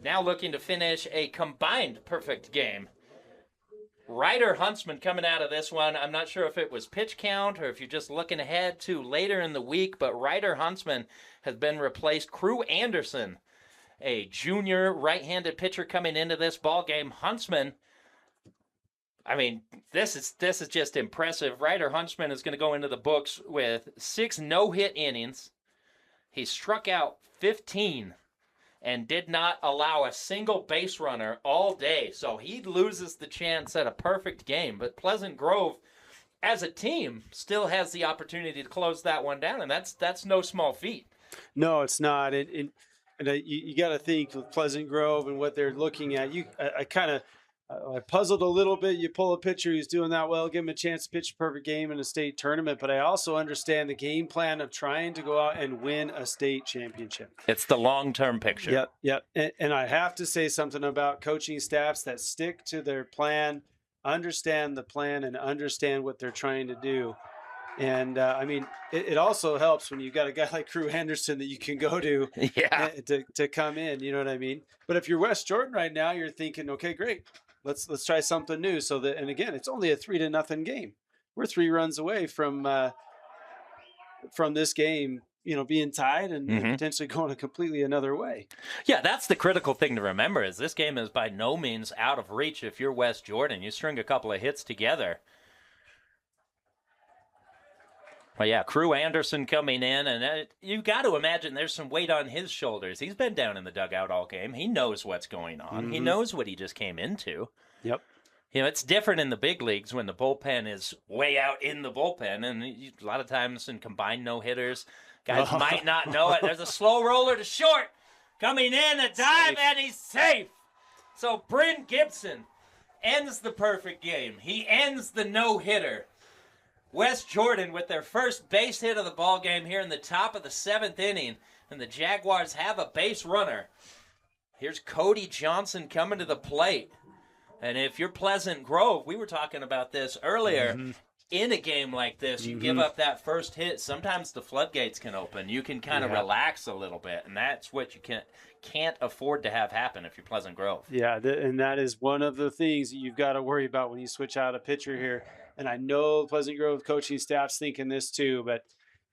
S1: now looking to finish a combined perfect game. Ryder Huntsman coming out of this one. I'm not sure if it was pitch count or if you're just looking ahead to later in the week, but Ryder Huntsman has been replaced. Crew Anderson, a junior right-handed pitcher coming into this ball game. Huntsman I mean, this is just impressive. Ryder Huntsman is going to go into the books with 6 no-hit innings. He struck out 15 and did not allow a single base runner all day. So he loses the chance at a perfect game. But Pleasant Grove, as a team, still has the opportunity to close that one down, and that's no small feat.
S2: No, it's not. You got to think with Pleasant Grove and what they're looking at. I puzzled a little bit. You pull a pitcher who's doing that well, give him a chance to pitch a perfect game in a state tournament. But I also understand the game plan of trying to go out and win a state championship.
S1: It's the long-term picture.
S2: Yep. And I have to say something about coaching staffs that stick to their plan, understand the plan, and understand what they're trying to do. And it also helps when you've got a guy like Crew Henderson that you can go to to come in. You know what I mean? But if you're West Jordan right now, you're thinking, okay, great. Let's try something new. And again, it's only a 3-0 game. We're 3 runs away from this game, being tied and potentially going a completely another way.
S1: Yeah, that's the critical thing to remember is this game is by no means out of reach if you're West Jordan. You string a couple of hits together. Well, yeah, Crew Anderson coming in, and you got to imagine there's some weight on his shoulders. He's been down in the dugout all game. He knows what's going on. He knows what he just came into.
S2: Yep.
S1: It's different in the big leagues when the bullpen is way out in the bullpen, and a lot of times in combined no-hitters, guys might not know it. There's a slow roller to short coming in, a dive, and he's safe. So Bryn Gibson ends the perfect game. He ends the no-hitter. West Jordan with their first base hit of the ball game here in the top of the 7th inning, and the Jaguars have a base runner. Here's Cody Johnson coming to the plate. And if you're Pleasant Grove, we were talking about this earlier, in a game like this, you give up that first hit, sometimes the floodgates can open. You can kind of relax a little bit, and that's what you can't afford to have happen if you're Pleasant Grove.
S2: Yeah, and that is one of the things that you've got to worry about when you switch out a pitcher here. And I know Pleasant Grove coaching staff's thinking this too, but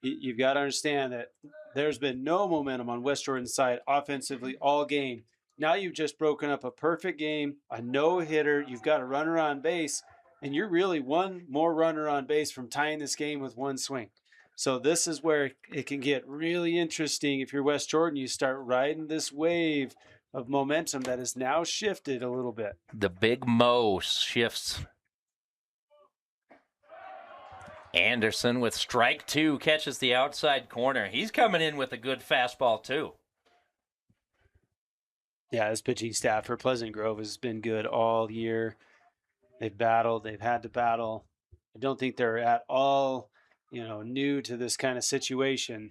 S2: you've got to understand that there's been no momentum on West Jordan's side offensively all game. Now you've just broken up a perfect game, a no-hitter. You've got a runner on base, and you're really one more runner on base from tying this game with one swing. So this is where it can get really interesting. If you're West Jordan, you start riding this wave of momentum that has now shifted a little bit.
S1: The Big Mo shifts. Anderson with strike 2 catches the outside corner. He's coming in with a good fastball too.
S2: Yeah, this pitching staff for Pleasant Grove has been good all year. They've battled. They've had to battle. I don't think they're at all, new to this kind of situation.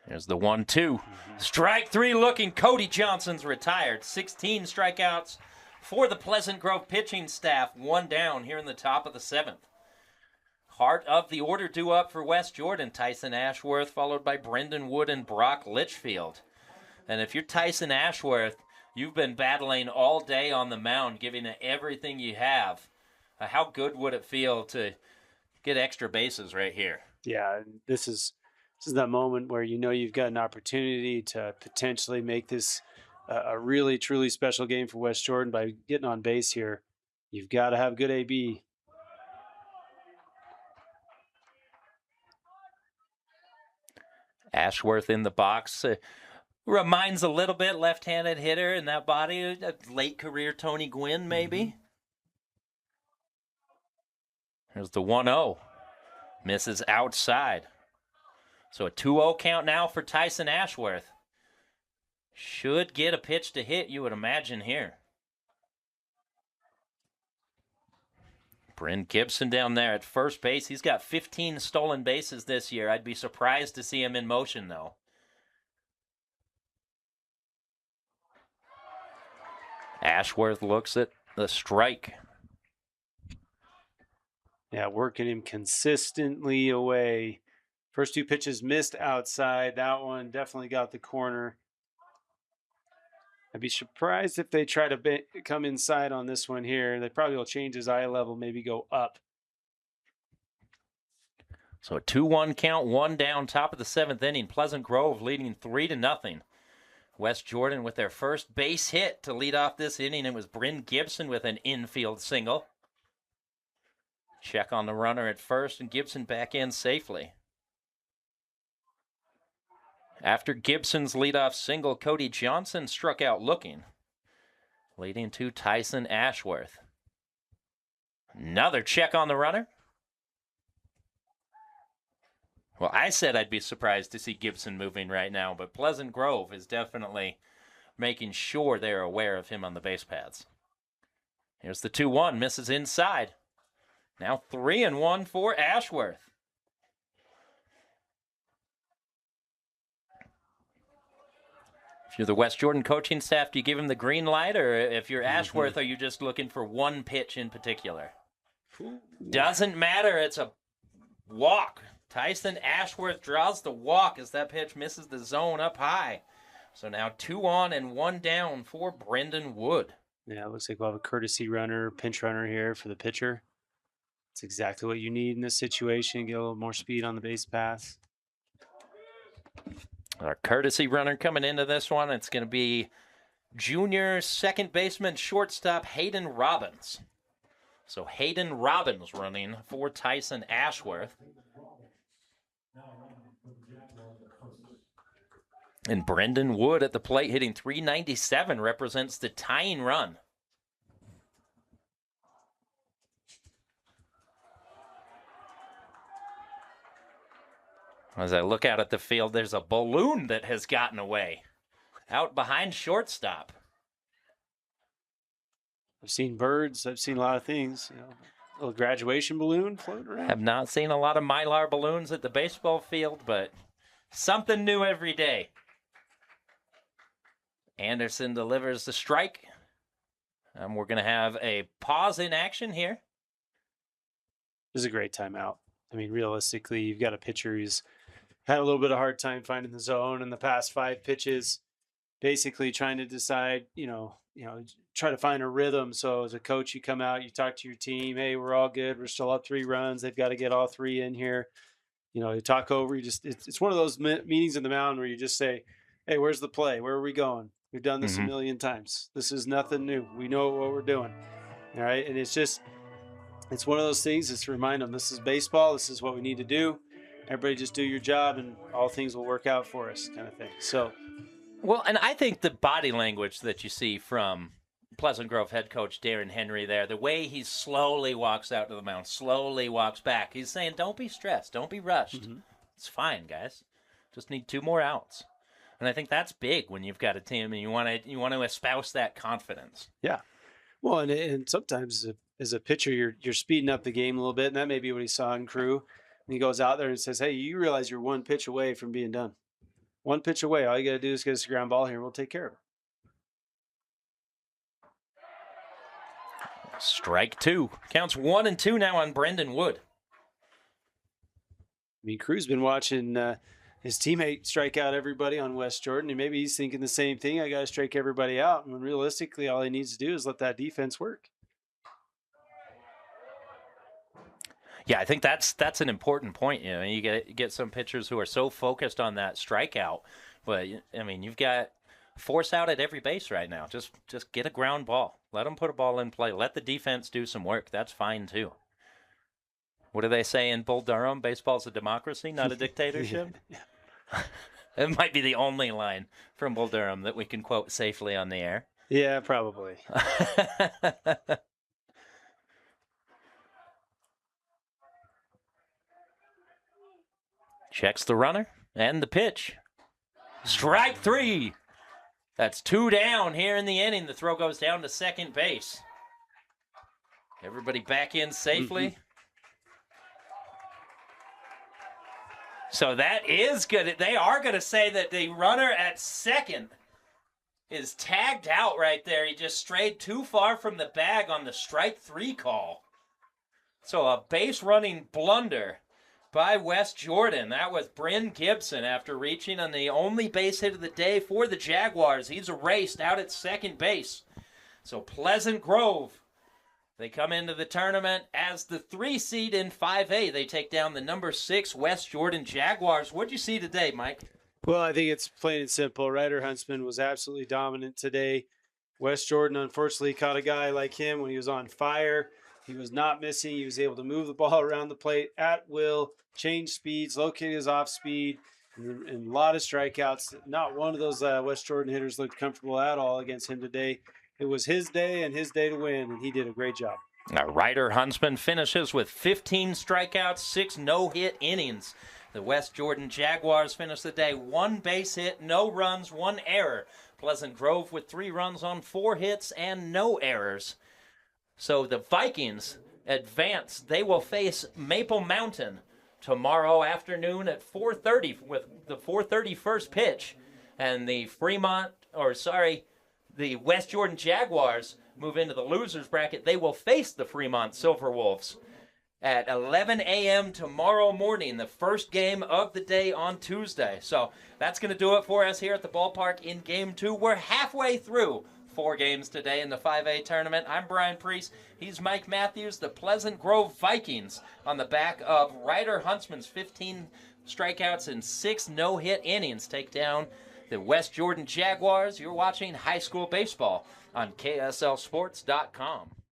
S1: There's the 1-2. Strike 3 looking. Cody Johnson's retired. 16 strikeouts for the Pleasant Grove pitching staff. 1 down here in the top of the 7th. Heart of the order due up for West Jordan. Tyson Ashworth followed by Brendan Wood and Brock Litchfield. And if you're Tyson Ashworth, you've been battling all day on the mound, giving it everything you have. How good would it feel to get extra bases right here?
S2: Yeah, this is that moment where you've got an opportunity to potentially make this a really, truly special game for West Jordan by getting on base here. You've got to have good AB.
S1: Ashworth in the box. Reminds a little bit left-handed hitter in that body. A late career Tony Gwynn, maybe. There's the 1-0. Misses outside. So a 2-0 count now for Tyson Ashworth. Should get a pitch to hit, you would imagine, here. Bryn Gibson down there at first base. He's got 15 stolen bases this year. I'd be surprised to see him in motion, though. Ashworth looks at the strike.
S2: Yeah, working him consistently away. First 2 pitches missed outside. That one definitely got the corner. I'd be surprised if they try to come inside on this one here. They probably will change his eye level, maybe go up.
S1: So a 2-1 count, 1 down, top of the 7th inning. Pleasant Grove leading 3-0. West Jordan with their first base hit to lead off this inning. It was Bryn Gibson with an infield single. Check on the runner at first, and Gibson back in safely. After Gibson's leadoff single, Cody Johnson struck out looking, leading to Tyson Ashworth. Another check on the runner. Well, I said I'd be surprised to see Gibson moving right now, but Pleasant Grove is definitely making sure they're aware of him on the base paths. Here's the 2-1, misses inside. Now 3-1 for Ashworth. If you're the West Jordan coaching staff, do you give him the green light? Or if you're Ashworth, are you just looking for one pitch in particular? Doesn't matter. It's a walk. Tyson Ashworth draws the walk as that pitch misses the zone up high. So now 2 on and 1 down for Brendan Wood.
S2: Yeah, it looks like we'll have a courtesy runner, pinch runner here for the pitcher. It's exactly what you need in this situation. Get a little more speed on the base paths.
S1: Our courtesy runner coming into this one, it's going to be junior second baseman, shortstop Hayden Robbins. So Hayden Robbins running for Tyson Ashworth. And Brendan Wood at the plate hitting .397 represents the tying run. As I look out at the field, there's a balloon that has gotten away out behind shortstop.
S2: I've seen birds. I've seen a lot of things. You know, a little graduation balloon floating around.
S1: Have not seen a lot of Mylar balloons at the baseball field, but something new every day. Anderson delivers the strike. We're going to have a pause in action here.
S2: This is a great timeout. I mean, realistically, you've got a pitcher who's had a little bit of hard time finding the zone in the past 5 pitches, basically trying to decide, try to find a rhythm. So as a coach, you come out, you talk to your team, hey, we're all good. We're still up 3 runs. They've got to get all 3 in here. You talk over, it's one of those meetings in the mound where you just say, hey, where's the play? Where are we going? We've done this a million times. This is nothing new. We know what we're doing. All right. And it's one of those things. It's to remind them this is baseball. This is what we need to do. Everybody just do your job and all things will work out for us, kind of thing. So,
S1: well, and I think the body language that you see from Pleasant Grove head coach Darren Henry there, the way he slowly walks out to the mound, slowly walks back, he's saying, don't be stressed, don't be rushed. It's fine, guys. Just need 2 more outs. And I think that's big when you've got a team and you want to espouse that confidence.
S2: Yeah. Well, and sometimes as a pitcher, you're speeding up the game a little bit, and that may be what he saw in Crew. And he goes out there and says, hey, you realize you're 1 pitch away from being done. 1 pitch away. All you got to do is get us a ground ball here, and we'll take care of it.
S1: Strike 2. Counts 1 and 2 now on Brendan Wood.
S2: I mean, Crew's been watching his teammate strike out everybody on West Jordan, and maybe he's thinking the same thing. I got to strike everybody out. And when realistically, all he needs to do is let that defense work.
S1: Yeah, I think that's an important point. You get some pitchers who are so focused on that strikeout, but I mean, you've got force out at every base right now. Just get a ground ball. Let them put a ball in play. Let the defense do some work. That's fine too. What do they say in Bull Durham? Baseball's a democracy, not a dictatorship. It might be the only line from Bull Durham that we can quote safely on the air.
S2: Yeah, probably.
S1: Checks the runner and the pitch. Strike 3. That's 2 down here in the inning. The throw goes down to second base. Everybody back in safely. So that is good. They are going to say that the runner at second is tagged out right there. He just strayed too far from the bag on the strike 3 call. So a base running blunder by West Jordan. That was Bryn Gibson after reaching on the only base hit of the day for the Jaguars. He's erased out at second base. So Pleasant Grove, they come into the tournament as the 3 seed in 5A. They take down the number 6 West Jordan Jaguars. What'd you see today, Mike?
S2: Well, I think it's plain and simple. Ryder Huntsman was absolutely dominant today. Wes Jordan, unfortunately, caught a guy like him when he was on fire. He was not missing. He was able to move the ball around the plate at will, change speeds, locate his off speed, and a lot of strikeouts. Not one of those Wes Jordan hitters looked comfortable at all against him today. It was his day and his day to win, and he did a great job.
S1: Now, Ryder Huntsman finishes with 15 strikeouts, 6 no-hit innings. The West Jordan Jaguars finished the day 1 base hit, no runs, 1 error. Pleasant Grove with 3 runs on 4 hits and no errors. So the Vikings advance. They will face Maple Mountain tomorrow afternoon at 4:30 with the 4:30 first pitch. And the the West Jordan Jaguars move into the losers bracket. They will face the Fremont Silverwolves at 11 a.m. tomorrow morning, the first game of the day on Tuesday. So that's going to do it for us here at the ballpark in Game 2. We're halfway through 4 games today in the 5A tournament. I'm Brian Priest. He's Mike Matthews. The Pleasant Grove Vikings on the back of Ryder Huntsman's 15 strikeouts and 6 no-hit innings take down the West Jordan Jaguars. You're watching high school baseball on KSLSports.com.